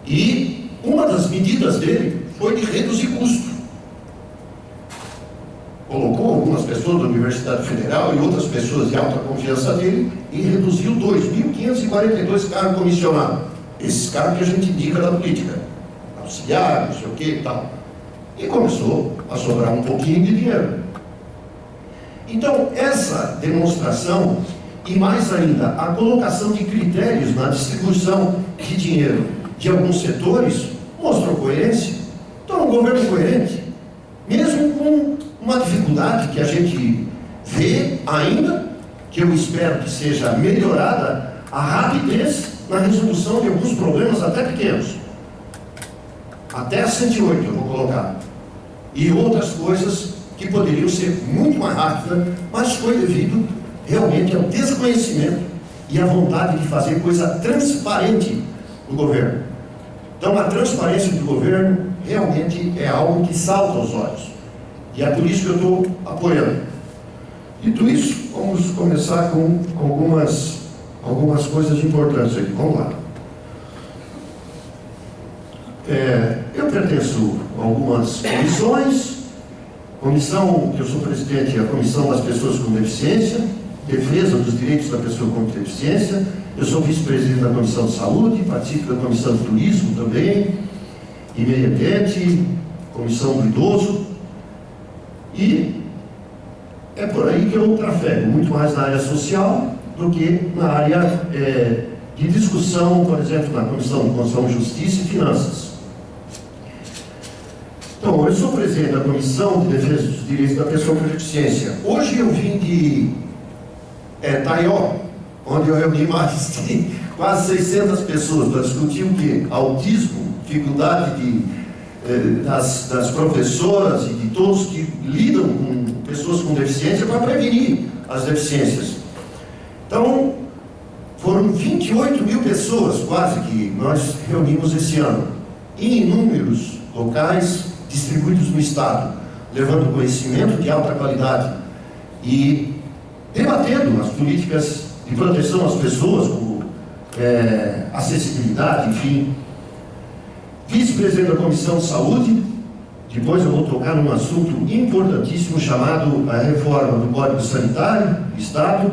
E: E uma das medidas dele foi de reduzir custo. Colocou algumas pessoas da Universidade Federal e outras pessoas de alta confiança dele e reduziu 2.542 cargos comissionados. Esses cargos que a gente indica da política, auxiliar, não sei o que e tal. E começou a sobrar um pouquinho de dinheiro. Então, essa demonstração, e mais ainda, a colocação de critérios na distribuição de dinheiro de alguns setores, mostrou coerência. Então, um governo coerente, mesmo com uma dificuldade que a gente vê ainda, que eu espero que seja melhorada, a rapidez na resolução de alguns problemas até pequenos. Até a 108 eu vou colocar. E outras coisas que poderiam ser muito mais rápidas, mas foi devido realmente ao desconhecimento e à vontade de fazer coisa transparente do governo. Então, a transparência do governo realmente é algo que salta aos olhos. E é por isso que eu estou apoiando. Dito isso, vamos começar com algumas coisas importantes aqui. Vamos lá. Eu pertenço a algumas comissões. Comissão que eu sou presidente é a Comissão das Pessoas com Deficiência, Defesa dos Direitos da Pessoa com Deficiência. Eu sou vice-presidente da Comissão de Saúde, participo da Comissão de Turismo também, e Meio Ambiente, Comissão do Idoso. E é por aí que eu trafego, muito mais na área social do que na área de discussão, por exemplo, na Comissão de Constituição, Justiça e Finanças. Então, eu sou presidente da Comissão de Defesa dos Direitos da Pessoa com Deficiência. Hoje eu vim de Taió, onde eu reuni mais de quase 600 pessoas para discutir o quê? Autismo, dificuldade das professoras e de todos que lidam com pessoas com deficiência para prevenir as deficiências. Então, foram 28 mil pessoas quase que nós reunimos esse ano, em inúmeros locais distribuídos no Estado, levando conhecimento de alta qualidade e debatendo as políticas de proteção às pessoas, como acessibilidade, enfim. Vice-presidente da Comissão de Saúde. Depois eu vou tocar num assunto importantíssimo chamado a reforma do Código Sanitário do Estado.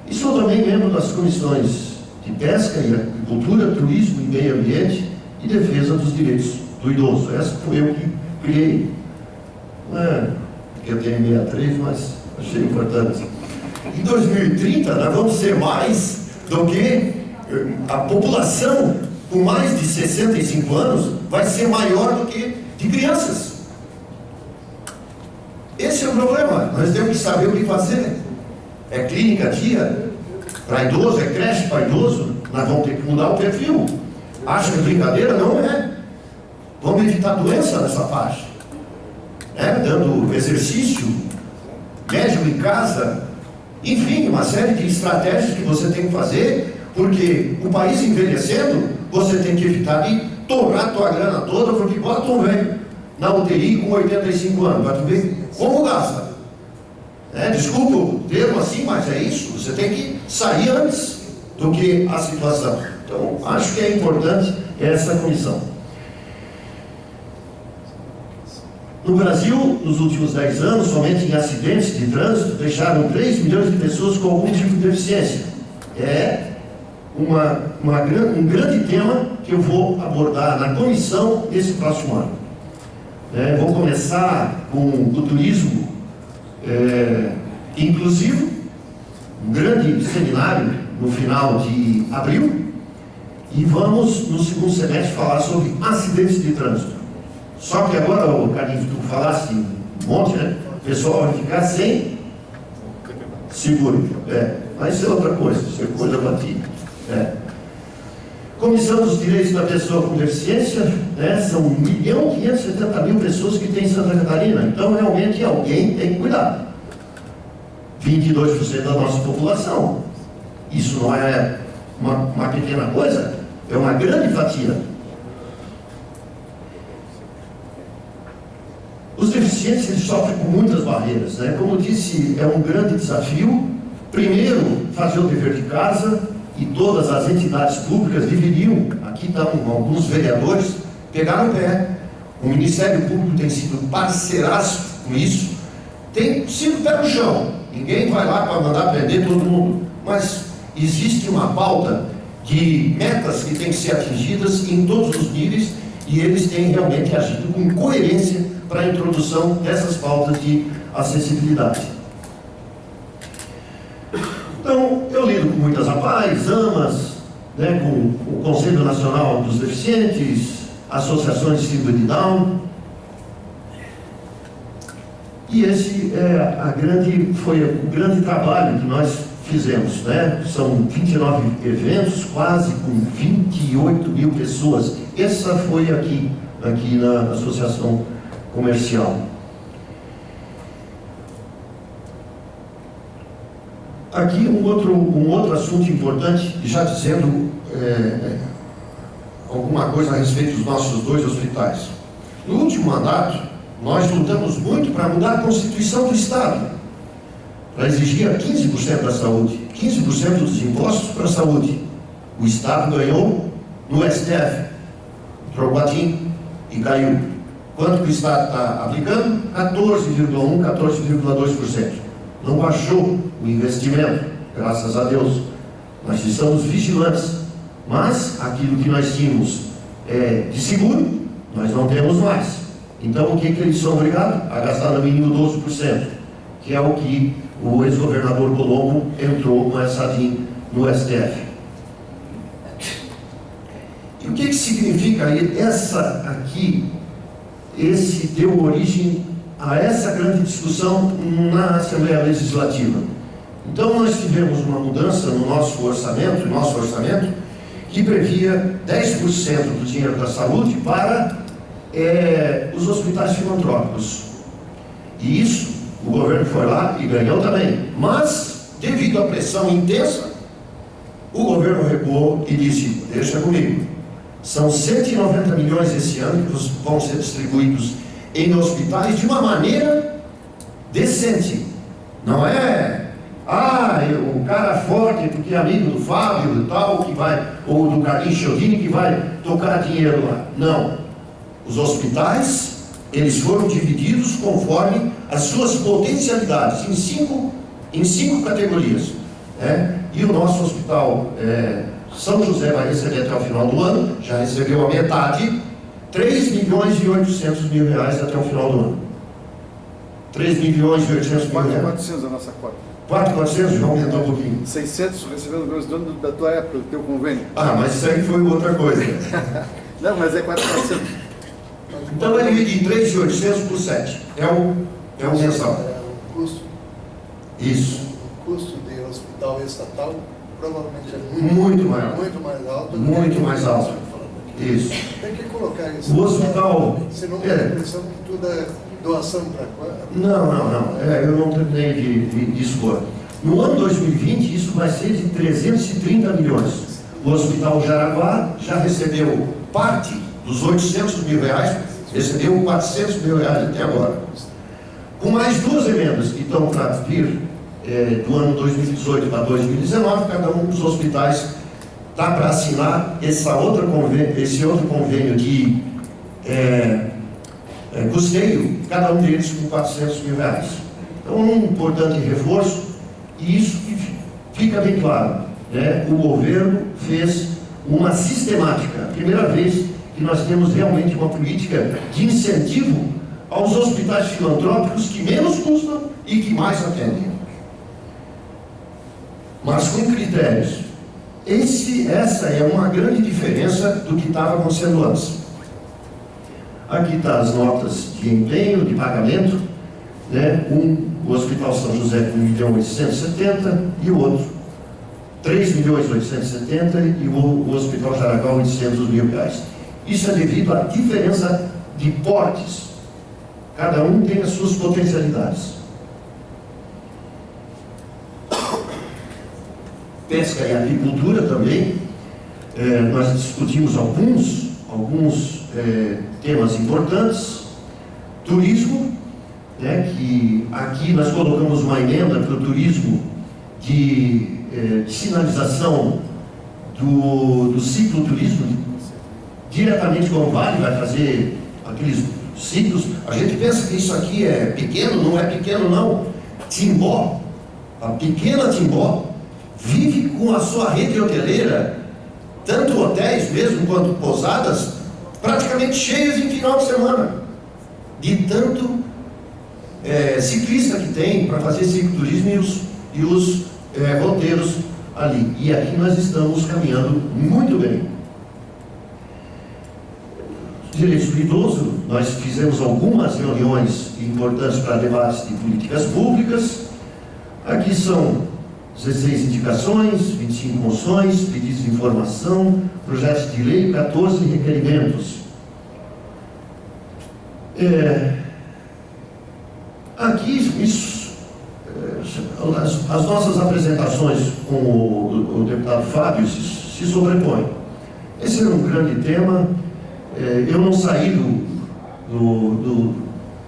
E: E sou também membro das comissões de Pesca e Agricultura, Turismo e Meio Ambiente e Defesa dos Direitos do Idoso. Essa foi eu que criei. Não é porque eu tenho 63, mas achei importante. Em 2030, nós vamos ser mais do que a população com mais de 65 anos vai ser maior do que de crianças. Esse é o problema. Nós temos que saber o que fazer. É clínica dia para idoso, é creche para idoso. Nós vamos ter que mudar o perfil. Acha que brincadeira? Não é. Vamos evitar doença nessa faixa. Dando exercício, médico em casa, enfim, uma série de estratégias que você tem que fazer, porque o país envelhecendo, você tem que evitar de torrar a tua grana toda, porque bota um velho na UTI com 85 anos, para tu ver como gasta. Desculpa o termo assim, mas é isso, você tem que sair antes do que a situação. Então, acho que é importante essa comissão. No Brasil, nos últimos 10 anos, somente em acidentes de trânsito, deixaram 3 milhões de pessoas com algum tipo de deficiência. É um grande tema que eu vou abordar na comissão esse próximo ano. Vou começar com o turismo inclusivo, um grande seminário no final de abril, e vamos, no segundo semestre, falar sobre acidentes de trânsito. Só que agora, Carlinhos, tu falasse um monte, né? O pessoal vai ficar sem seguro. Vai ser outra coisa, isso é coisa batida. Comissão dos Direitos da Pessoa com Deficiência, são 1.570.000 pessoas que tem em Santa Catarina. Então, realmente, alguém tem que cuidar. 22% da nossa população. Isso não é uma pequena coisa, é uma grande fatia. Os deficientes eles sofrem com muitas barreiras, Como eu disse, é um grande desafio. Primeiro, fazer o dever de casa, e todas as entidades públicas deveriam, aqui estão alguns vereadores, pegar no pé. O Ministério Público tem sido parceiraço com isso, tem sido pé no chão. Ninguém vai lá para mandar prender todo mundo, mas existe uma pauta de metas que têm que ser atingidas em todos os níveis, e eles têm realmente agido com coerência para a introdução dessas pautas de acessibilidade. Então, eu lido com muitas APAES, AMAs, com o Conselho Nacional dos Deficientes, associações de síndrome de Down. E esse foi o grande trabalho que nós fizemos, São 29 eventos, quase com 28.000 pessoas. Essa foi aqui na Associação Comercial. Aqui um outro assunto importante, já dizendo alguma coisa a respeito dos nossos 2 hospitais. No último mandato, nós lutamos muito para mudar a Constituição do Estado, para exigir 15% da saúde, 15% dos impostos para a saúde. O Estado ganhou no STF, trocou e caiu. Quanto que o Estado está aplicando? 14,1%, 14,2%. Não baixou o investimento, graças a Deus. Nós estamos vigilantes, mas aquilo que nós tínhamos de seguro, nós não temos mais. Então, o que eles são obrigados? A gastar no mínimo 12%, que é o que o ex-governador Colombo entrou com essa DIN no STF. E o que significa esse deu origem a essa grande discussão na Assembleia Legislativa. Então, nós tivemos uma mudança no nosso orçamento, que previa 10% do dinheiro da saúde para os hospitais filantrópicos. E isso, o governo foi lá e ganhou também. Mas, devido à pressão intensa, o governo recuou e disse, deixa comigo. São 190 milhões esse ano que vão ser distribuídos em hospitais de uma maneira decente. Não é o cara forte, porque é amigo do Fábio e tal, que vai, ou do Carlinhos Chiodini, que vai tocar dinheiro lá. Não. Os hospitais, eles foram divididos conforme as suas potencialidades, em cinco categorias. E o nosso hospital São José vai receber até o final do ano, já recebeu a metade, 3 milhões e 800 mil reais até o final do ano. 3 milhões e 800 mil reais.
F: 4.400 a nossa cota.
E: 4.400, já aumentou um pouquinho.
F: 600 recebendo do ano da tua época, do teu convênio.
E: Ah, mas isso aí foi outra coisa.
F: Não, mas é 4.400.
E: Então ele divide 3.800 por 7. É o mensal.
G: O custo,
E: Isso.
G: o custo de hospital estatal provavelmente é
E: Muito maior.
G: muito mais alto.
E: Muito mais alto. Isso.
G: Tem que colocar isso.
E: O hospital.
G: Senão dá a impressão que tudo é doação para cá.
E: Não. Eu não terminei de expor. No ano 2020, isso vai ser de 330 milhões. O Hospital Jaraguá já recebeu parte dos 800 mil reais, recebeu 400 mil reais até agora. Com mais duas emendas que estão para vir do ano 2018 para 2019, cada um dos hospitais está para assinar esse outro convênio de custeio, cada um deles com 400 mil reais. Então, um importante reforço, e isso fica bem claro, o governo fez uma sistemática, a primeira vez que nós temos realmente uma política de incentivo aos hospitais filantrópicos que menos custam e que mais atendem, mas com critérios. Essa é uma grande diferença do que estava acontecendo antes. Aqui está as notas de empenho, de pagamento, o Hospital São José com 1.870.000 e o outro 3.870.000 e o Hospital Jaraguá 800 mil reais. Isso é devido à diferença de portes. Cada um tem as suas potencialidades. Pesca e agricultura também, nós discutimos alguns temas importantes. Turismo, que aqui nós colocamos uma emenda para o turismo de sinalização do cicloturismo, diretamente com o Vale, vai fazer aqueles ciclos. A gente pensa que isso aqui é pequeno, não é pequeno não. Timbó, a pequena Timbó, vive com a sua rede hoteleira, tanto hotéis mesmo quanto pousadas, praticamente cheias em final de semana, de tanto ciclista que tem para fazer cicloturismo e os roteiros ali. E aqui nós estamos caminhando muito bem. Direitos do idoso, nós fizemos algumas reuniões importantes para debates de políticas públicas. Aqui são 16 indicações, 25 moções, pedidos de informação, projetos de lei, 14 requerimentos. Aqui, as nossas apresentações com o deputado Fábio se sobrepõem. Esse é um grande tema. Eu não saí do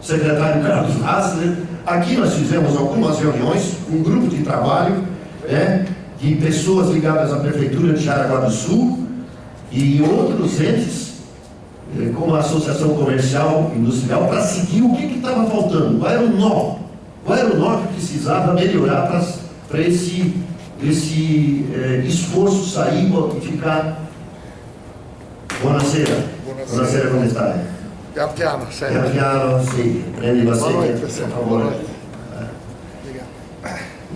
E: secretário Carlos Hassler. Aqui nós fizemos algumas reuniões, um grupo de trabalho, de pessoas ligadas à Prefeitura de Jaraguá do Sul e outros entes, como a Associação Comercial e Industrial, para seguir o que estava faltando, qual era o nó que precisava melhorar para esse esforço sair e ficar. Buonasera. Buonasera, come stai?
G: Piano,
E: Piano, sì, prendi la sedia, por favor.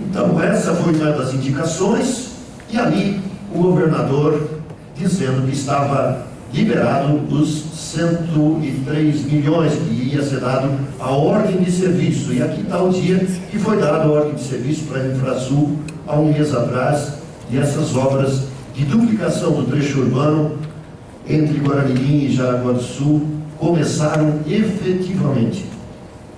E: Então, essa foi uma das indicações, e ali o governador dizendo que estava liberado os 103 milhões que ia ser dado à ordem de serviço. E aqui está o dia que foi dado a ordem de serviço para a Infrasul há um mês atrás, e essas obras de duplicação do trecho urbano entre Guaramirim e Jaraguá do Sul começaram efetivamente.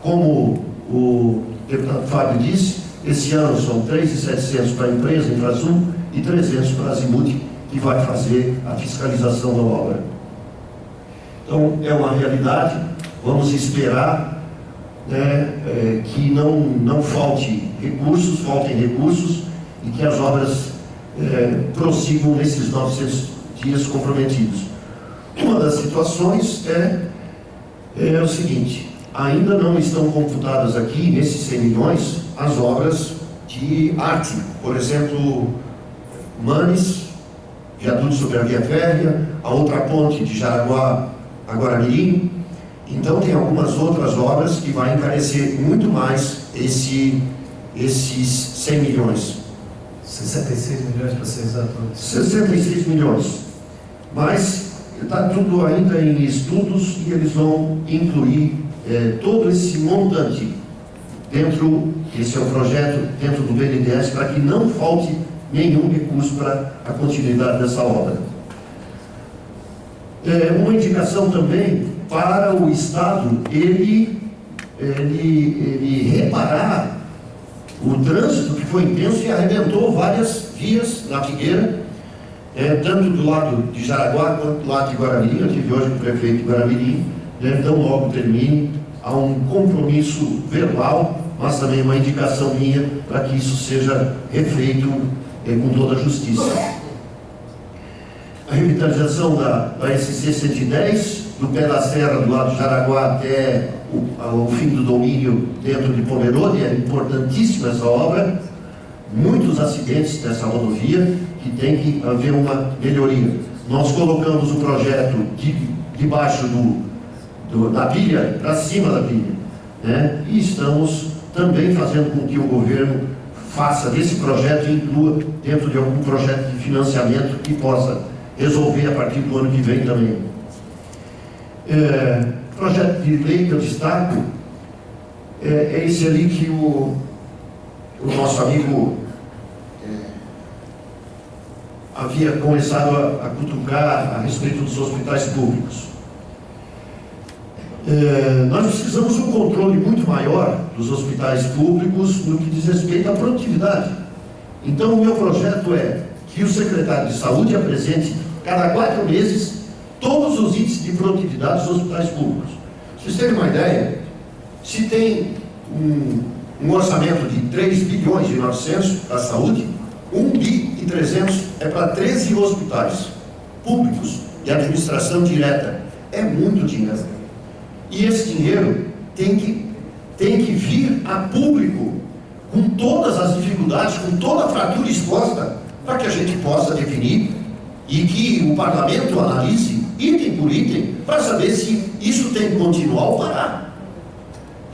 E: Como o deputado Fábio disse, esse ano são 3.700 para a empresa Infrasul e 300 para a Azimuth, que vai fazer a fiscalização da obra. Então, é uma realidade. Vamos esperar né, que não faltem recursos e que as obras prossigam nesses 900 dias comprometidos. Uma das situações é o seguinte: ainda não estão computadas aqui, nesses 100 milhões, as obras de arte. Por exemplo, Manes, viaduto sobre a via férrea, a outra ponte de Jaraguá a Guaramirim. Então tem algumas outras obras que vai encarecer muito mais esses 100 milhões.
B: 66 milhões para ser exato.
E: 66 milhões. Mas está tudo ainda em estudos e eles vão incluir todo esse montante dentro, esse é o projeto dentro do BNDES, para que não falte nenhum recurso para a continuidade dessa obra. Uma indicação também para o Estado, ele reparar o trânsito que foi intenso e arrebentou várias vias na Figueira, tanto do lado de Jaraguá quanto do lado de Guaramirim. Eu estive hoje com o prefeito de Guaramirim, então logo termine. Há um compromisso verbal, mas também uma indicação minha para que isso seja refeito com toda a justiça. A revitalização da SC 110, do pé da serra do lado de Jaraguá até o fim do domínio dentro de Pomerode, é importantíssima essa obra. Muitos acidentes dessa rodovia que tem que haver uma melhoria. Nós colocamos o projeto debaixo da pilha, para cima da pilha, né? E estamos também fazendo com que o governo faça desse projeto e inclua dentro de algum projeto de financiamento que possa resolver a partir do ano que vem também. Projeto de lei que eu destaco é esse ali que o nosso amigo havia começado a cutucar a respeito dos hospitais públicos. Nós precisamos de um controle muito maior dos hospitais públicos no que diz respeito à produtividade. Então, o meu projeto é que o secretário de Saúde apresente, cada 4 meses, todos os índices de produtividade dos hospitais públicos. Se vocês terem uma ideia, se tem um orçamento de 3 bilhões e 900 para a saúde, 1 bi e 300 é para 13 hospitais públicos de administração direta. É muito dinheiro. E esse dinheiro tem que vir a público, com todas as dificuldades, com toda a fratura exposta, para que a gente possa definir e que o parlamento analise item por item, para saber se isso tem que continuar ou parar.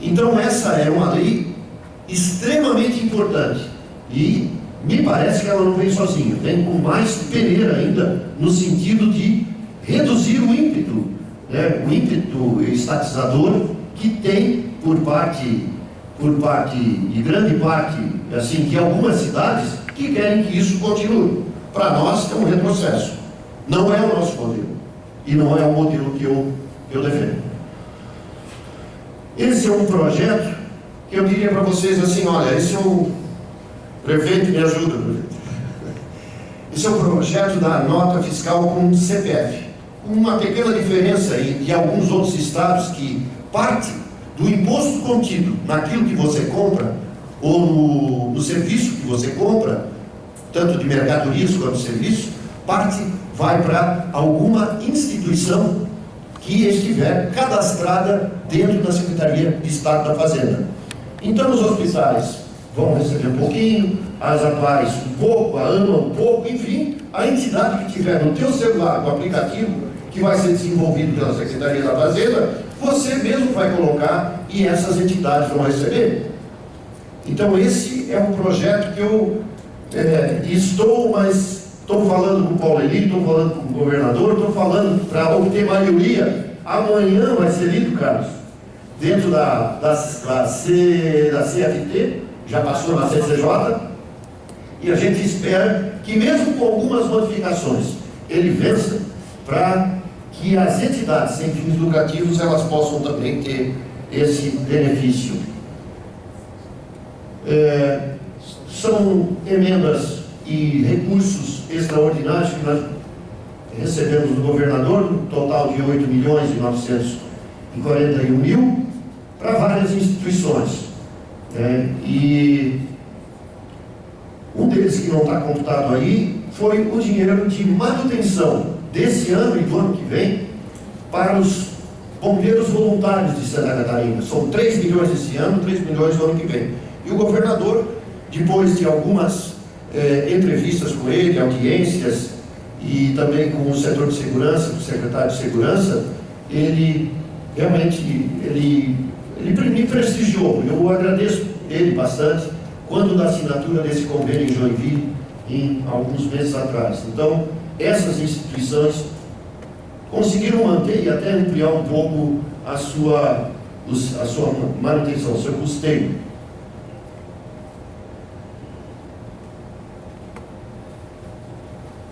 E: Então essa é uma lei extremamente importante e me parece que ela não vem sozinha, vem com mais peneira ainda, no sentido de reduzir o ímpeto estatizador que tem por parte e grande parte assim, de algumas cidades que querem que isso continue. Para nós é um retrocesso, não é o nosso modelo e não é o modelo que eu defendo. Esse é um projeto que eu diria para vocês assim: olha, esse é um prefeito, me ajuda, prefeito. Esse é um projeto da nota fiscal com CPF. Uma pequena diferença de alguns outros estados, que parte do imposto contido naquilo que você compra ou no serviço que você compra, tanto de mercadorias quanto de serviço, parte vai para alguma instituição que estiver cadastrada dentro da Secretaria de Estado da Fazenda. Então os hospitais vão receber um pouquinho, as atuais um pouco, a AMA um pouco, enfim, a entidade que tiver no teu celular, o aplicativo que vai ser desenvolvido pela Secretaria da Fazenda, você mesmo vai colocar e essas entidades vão receber. Então esse é um projeto que eu estou falando com o Paulo Eli, estou falando com o governador, estou falando para obter maioria. Amanhã vai ser lido, Carlos, dentro da CFT, já passou na CCJ, e a gente espera que mesmo com algumas modificações, ele vença, para que as entidades sem fins lucrativos elas possam também ter esse benefício. São emendas e recursos extraordinários que nós recebemos do governador, um total de 8.941.000, para várias instituições. E um deles que não está computado aí foi o dinheiro de manutenção desse ano e do ano que vem para os bombeiros voluntários de Santa Catarina. São 3 milhões esse ano, 3 milhões no ano que vem. E o governador, depois de algumas entrevistas com ele, audiências, e também com o setor de segurança, com o secretário de segurança, ele realmente me prestigiou. Eu agradeço ele bastante quando da assinatura desse convênio em Joinville, em alguns meses atrás. Então, essas instituições conseguiram manter e até ampliar um pouco a sua manutenção, o seu custeio.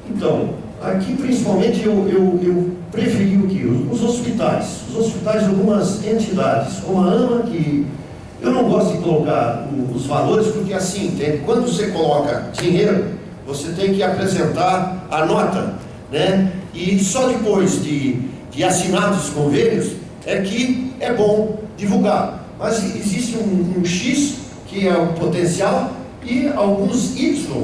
E: Então, aqui principalmente eu preferi o que? Os hospitais. Os hospitais de algumas entidades, como a AMA, que eu não gosto de colocar os valores, porque assim, entende? Quando você coloca dinheiro, você tem que apresentar a nota, né? E só depois de assinados os convênios é que é bom divulgar. Mas existe um X, que é o potencial, e alguns Y,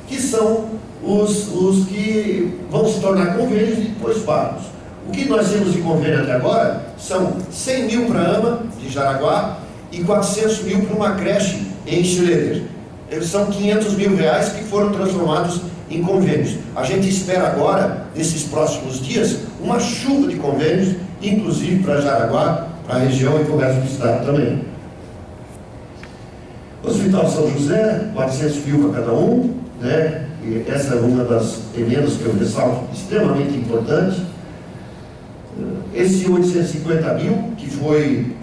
E: que são os que vão se tornar convênios e depois pagos. O que nós temos de convênio até agora são 100 mil para a AMA de Jaraguá e 400 mil para uma creche em Schroeder. Eles são 500 mil reais que foram transformados em convênios. A gente espera agora, nesses próximos dias, uma chuva de convênios, inclusive para Jaraguá, para a região e para o resto do estado também. Hospital São José, 400 mil para cada um, né? E essa é uma das emendas que eu ressalto, extremamente importante. Esse 850 mil, que foi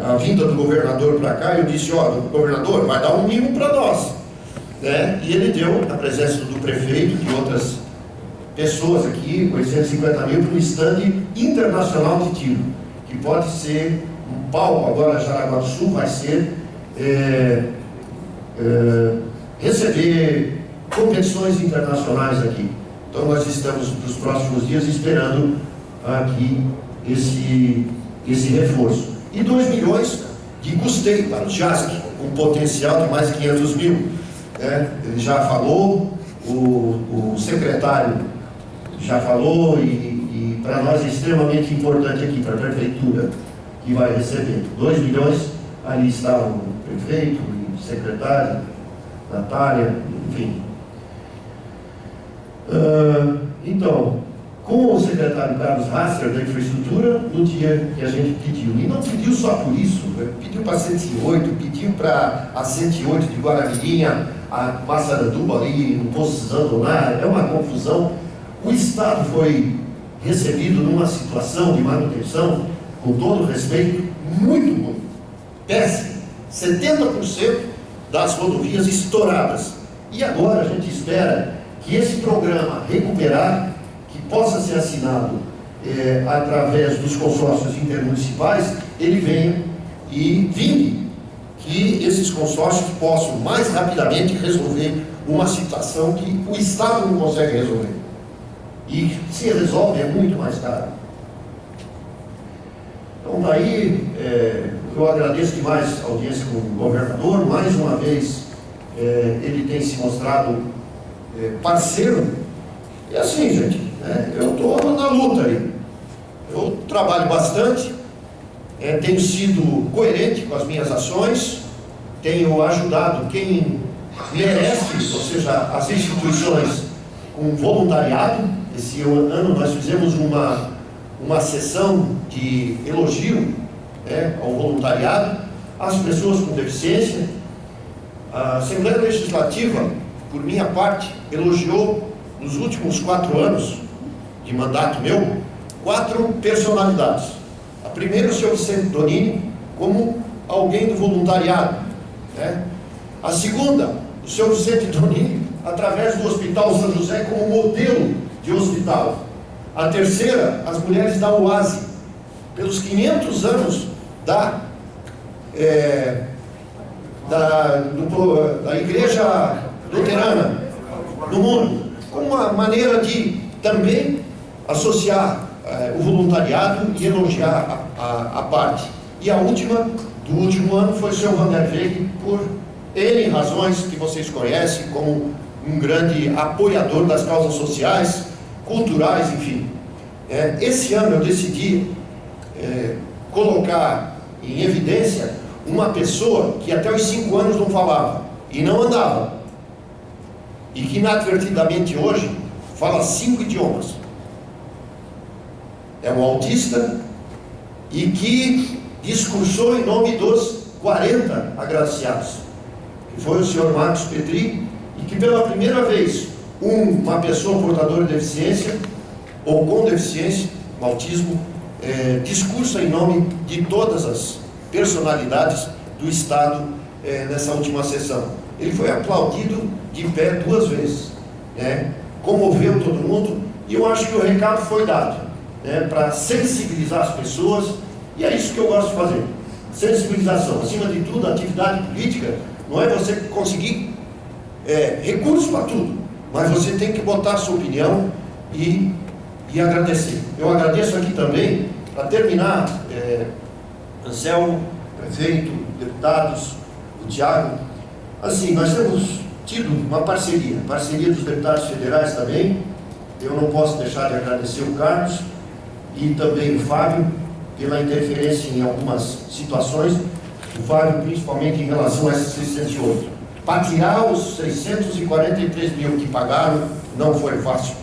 E: a vinda do governador para cá, eu disse, ó, governador, vai dar um mínimo para nós, né? E ele deu, na presença do prefeito e de outras pessoas aqui, 850 mil para um stand internacional de tiro, que pode ser um palco, agora Jaraguá do Sul vai ser receber competições internacionais aqui. Então nós estamos nos próximos dias esperando aqui esse reforço. E 2 milhões de custeio para o JASC, com potencial de mais 500 mil. Né? Ele já falou, o secretário já falou, e para nós é extremamente importante aqui, para a prefeitura, que vai receber 2 milhões, ali está o prefeito, o secretário, Natália, enfim. Então, com o secretário Carlos Rasser da Infraestrutura, no dia que a gente pediu, e não pediu só por isso, pediu para a 108, pediu para a 108 de Guaramirim, a Massaranduba ali, no Poço Zandoná, é uma confusão. O Estado foi recebido numa situação de manutenção, com todo respeito, muito ruim, péssimo, 70% das rodovias estouradas. E agora a gente espera que esse programa recuperar, que possa ser assinado através dos consórcios intermunicipais, ele venha e vingue, que esses consórcios possam mais rapidamente resolver uma situação que o Estado não consegue resolver. E se resolve é muito mais caro. Então daí eu agradeço demais a audiência com o governador. Mais uma vez ele tem se mostrado parceiro. E assim, gente, eu estou na luta aí. Eu trabalho bastante, tenho sido coerente com as minhas ações, tenho ajudado quem merece, ou seja, as instituições com voluntariado. Esse ano nós fizemos uma sessão de elogio ao voluntariado, às pessoas com deficiência. A Assembleia Legislativa, por minha parte, elogiou nos últimos 4 anos de mandato meu, 4 personalidades. A primeira, o senhor Vicente Donini, como alguém do voluntariado. A segunda, o senhor Vicente Donini, através do Hospital São José, como modelo de hospital. A terceira, as mulheres da UASI, pelos 500 anos da Igreja Luterana no mundo, como uma maneira de também associar o voluntariado e elogiar a parte. E a última, do último ano, foi o Sr. Vanderweg, por N razões que vocês conhecem, como um grande apoiador das causas sociais, culturais, enfim. Esse ano eu decidi colocar em evidência uma pessoa que até os 5 anos não falava e não andava, e que inadvertidamente hoje fala 5 idiomas. É um autista e que discursou em nome dos 40 agraciados, que foi o senhor Marcos Petri, e que pela primeira vez uma pessoa portadora de deficiência ou com deficiência, com autismo, discursa em nome de todas as personalidades do Estado nessa última sessão. Ele foi aplaudido de pé 2 vezes, comoveu todo mundo, e eu acho que o recado foi dado, para sensibilizar as pessoas, e é isso que eu gosto de fazer, sensibilização. Acima de tudo, a atividade política não é você conseguir recursos para tudo, mas você tem que botar a sua opinião e agradecer. Eu agradeço aqui também, para terminar, Anselmo, prefeito, deputados, o Thiago. Assim, nós temos tido uma parceria dos deputados federais também. Eu não posso deixar de agradecer o Carlos e também o Fábio pela interferência em algumas situações. O Fábio, principalmente em relação a esses 608. Para tirar os 643 mil que pagaram, não foi fácil.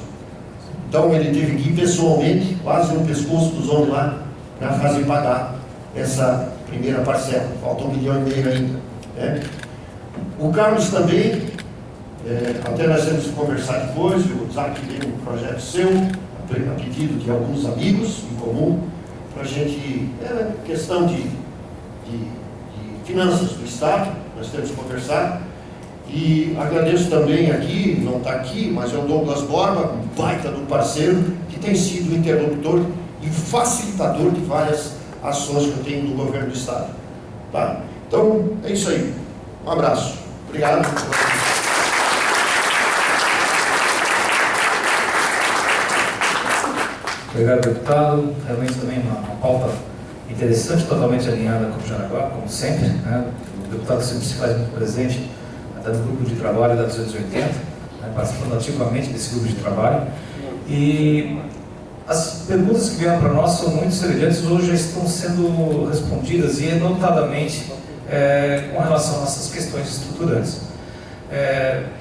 E: Então ele teve que ir pessoalmente, quase no pescoço dos homens lá, para fazer pagar essa primeira parcela. Falta 1,5 milhão ainda. O Carlos também, até nós temos que conversar depois, o Zac tem um projeto seu, a pedido de alguns amigos em comum, para a gente, questão de finanças do Estado, nós temos que conversar. E agradeço também aqui, não está aqui, mas é o Douglas Borba, um baita do parceiro, que tem sido interlocutor e facilitador de várias ações que eu tenho no governo do Estado. Tá? Então, é isso aí. Um abraço. Obrigado.
B: Obrigado, deputado. Realmente também uma pauta interessante, totalmente alinhada com o Jaraguá, como sempre. O deputado sempre se faz muito presente, até no grupo de trabalho da 280, participando ativamente desse grupo de trabalho. E as perguntas que vieram para nós são muito semelhantes, hoje já estão sendo respondidas, e notadamente com relação às nossas questões estruturantes.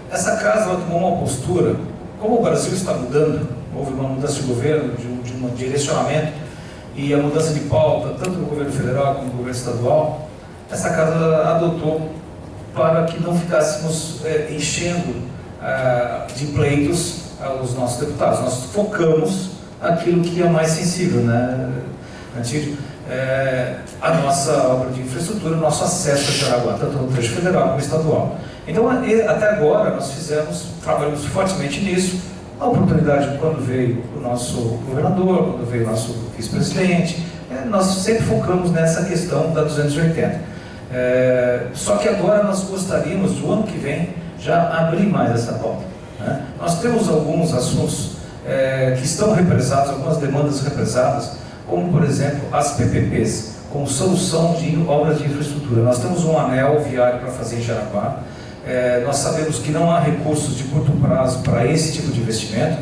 B: Essa casa ela tomou uma postura, como o Brasil está mudando, houve uma mudança de governo, de um direcionamento, e a mudança de pauta, tanto no governo federal como no governo estadual, essa casa adotou para que não ficássemos enchendo de pleitos os nossos deputados. Nós focamos aquilo que é mais sensível, Antídio, a nossa obra de infraestrutura, o nosso acesso a Jaraguá, tanto no trecho federal como estadual. Então, até agora, nós trabalhamos fortemente nisso. A oportunidade, quando veio o nosso governador, quando veio o nosso vice-presidente, nós sempre focamos nessa questão da 280. Só que agora nós gostaríamos, do ano que vem, já abrir mais essa pauta. Nós temos alguns assuntos que estão represados, algumas demandas represadas, como, por exemplo, as PPPs, como solução de obras de infraestrutura. Nós temos um anel viário para fazer em Jaraguá. Nós sabemos que não há recursos de curto prazo para esse tipo de investimento,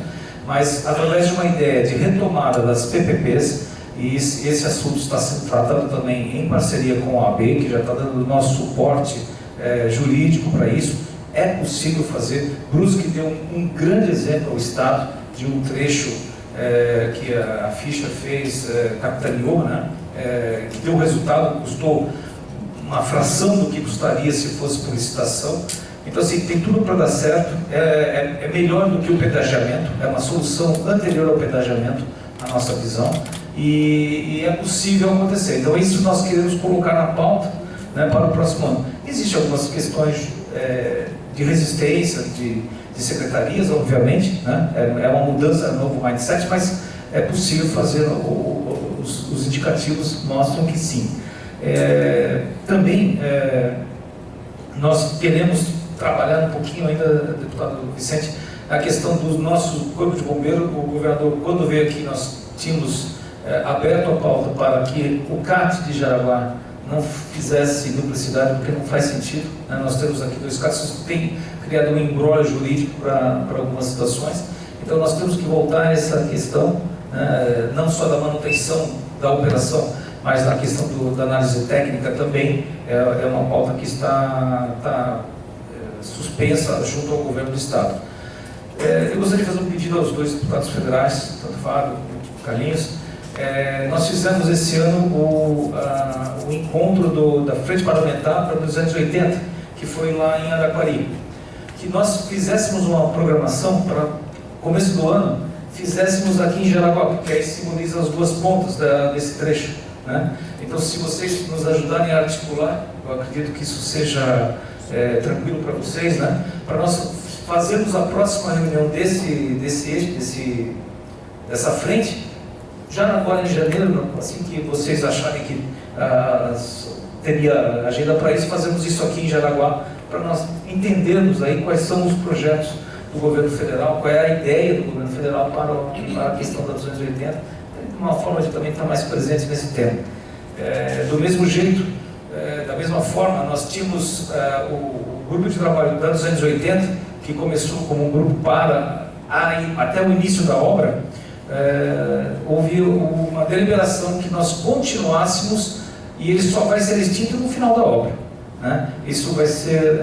B: mas através de uma ideia de retomada das PPPs, e esse assunto está sendo tratado também em parceria com a OAB, que já está dando o nosso suporte jurídico para isso, é possível fazer. Brusque deu um grande exemplo ao Estado de um trecho que a Ficha fez, capitaneou, que deu resultado, custou uma fração do que custaria se fosse por licitação. Então, assim, tem tudo para dar certo. É melhor do que o pedagiamento, é uma solução anterior ao pedagiamento, a nossa visão, e é possível acontecer. Então, isso nós queremos colocar na pauta para o próximo ano. Existem algumas questões de resistência, de secretarias, obviamente, é uma mudança, um novo mindset, mas é possível fazer, os indicativos mostram que sim. Também nós queremos trabalhar um pouquinho ainda, deputado Vicente, a questão do nosso corpo de bombeiro. O governador, quando veio aqui, nós tínhamos aberto a pauta para que o CAT de Jaraguá não fizesse duplicidade, porque não faz sentido, né? Nós temos aqui 2 CATs que têm criado um embrólio jurídico para algumas situações, então nós temos que voltar a essa questão, não só da manutenção da operação, mas na questão da análise técnica também, é uma pauta que está suspensa junto ao governo do Estado. Eu gostaria de fazer um pedido aos 2 deputados federais, tanto Fábio quanto Carlinhos. Nós fizemos esse ano o encontro da Frente Parlamentar para 280, que foi lá em Araquari. Que nós fizéssemos uma programação para começo do ano, fizéssemos aqui em Jaraguá, porque aí simboliza as 2 pontas desse trecho, né? Então, se vocês nos ajudarem a articular, eu acredito que isso seja tranquilo para vocês, né? Para nós fazermos a próxima reunião dessa frente, já agora em janeiro, assim que vocês acharem que teria agenda para isso, fazemos isso aqui em Jaraguá, para nós entendermos aí quais são os projetos do governo federal, qual é a ideia do governo federal para a questão da 280, uma forma de também estar mais presente nesse tema. Do mesmo jeito, da mesma forma, nós tínhamos o grupo de trabalho da 280, que começou como um grupo até o início da obra. Houve uma deliberação que nós continuássemos e ele só vai ser extinto no final da obra, né? Isso vai ser,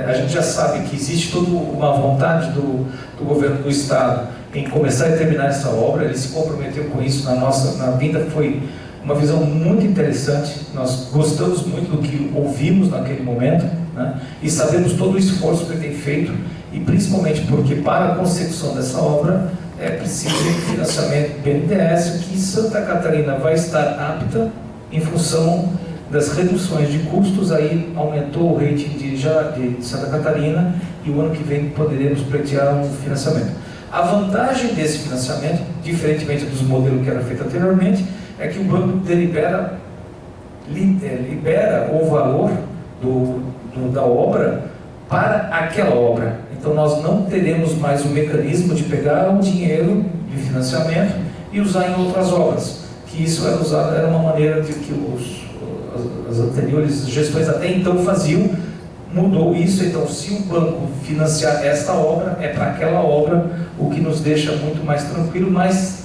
B: a gente já sabe que existe toda uma vontade do governo do Estado em começar e terminar essa obra. Ele se comprometeu com isso na vinda, foi uma visão muito interessante. Nós gostamos muito do que ouvimos naquele momento, né? E sabemos todo o esforço que ele tem feito, e principalmente porque para a consecução dessa obra é preciso de financiamento BNDES, que Santa Catarina vai estar apta em função das reduções de custos. Aí aumentou o rating de Santa Catarina e o ano que vem poderemos pleitear um financiamento. A vantagem desse financiamento, diferentemente dos modelos que era feito anteriormente, é que o banco libera o valor da obra para aquela obra. Então nós não teremos mais o mecanismo de pegar o dinheiro de financiamento e usar em outras obras, que isso era uma maneira de que as anteriores gestões até então faziam. Mudou isso. Então, se o banco financiar esta obra, é para aquela obra, o que nos deixa muito mais tranquilo, mas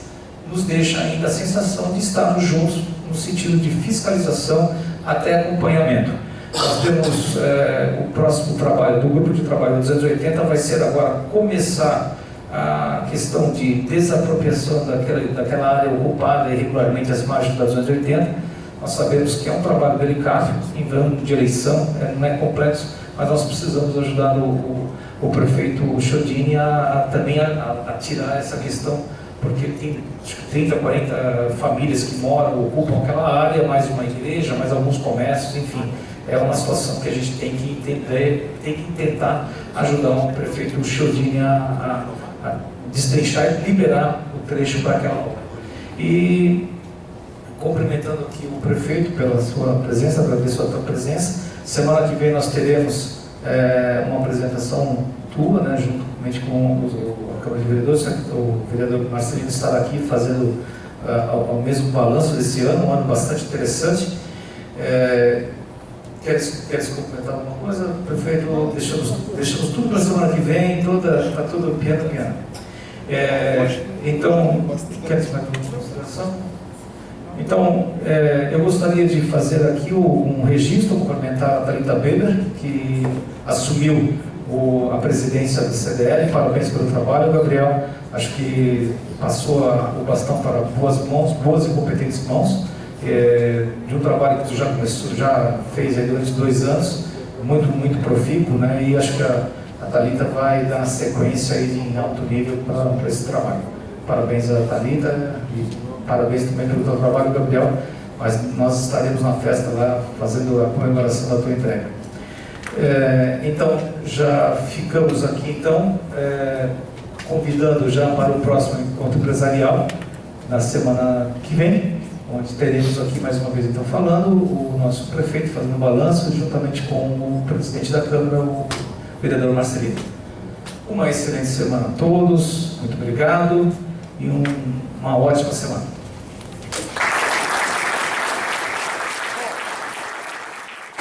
B: nos deixa ainda a sensação de estarmos juntos no sentido de fiscalização até acompanhamento. Nós temos o próximo trabalho do grupo de trabalho 280 vai ser agora começar a questão de desapropriação daquela área ocupada irregularmente às margens da 280. Nós sabemos que é um trabalho delicado, em ano de eleição, não é complexo, mas nós precisamos ajudar o prefeito Chiodini também a tirar essa questão, porque tem acho que 30, 40 famílias que ocupam aquela área, mais uma igreja, mais alguns comércios, enfim. É uma situação que a gente tem que entender, tem que tentar ajudar o prefeito Chiodini a destrinchar e liberar o trecho para aquela obra. E cumprimentando aqui o prefeito pela sua presença, agradeço a tua presença. Semana que vem nós teremos uma apresentação tua, né, juntamente com a Câmara de Vereadores. O vereador Marcelino estará aqui fazendo o mesmo balanço desse ano, um ano bastante interessante. Queres complementar alguma coisa, prefeito? Deixamos tudo para a semana que vem, está tudo piano. Então, queres mais alguma consideração? Então, eu gostaria de fazer aqui um registro, cumprimentar a Thalita Weber, que assumiu a presidência da CDL. Parabéns pelo trabalho, Gabriel. Acho que passou o bastão para boas mãos, boas e competentes mãos. De um trabalho que tu já fez aí durante 2 anos, muito profícuo, né? E acho que a Thalita vai dar sequência aí em alto nível para esse trabalho. Parabéns a Thalita e parabéns também pelo teu trabalho, Gabriel. Mas nós estaremos na festa lá fazendo a comemoração da tua entrega. Então, já ficamos aqui, convidando já para o próximo encontro empresarial na semana que vem, onde teremos aqui mais uma vez falando o nosso prefeito fazendo um balanço juntamente com o presidente da Câmara, o vereador Marcelino. Uma excelente semana a todos, muito obrigado e uma ótima semana.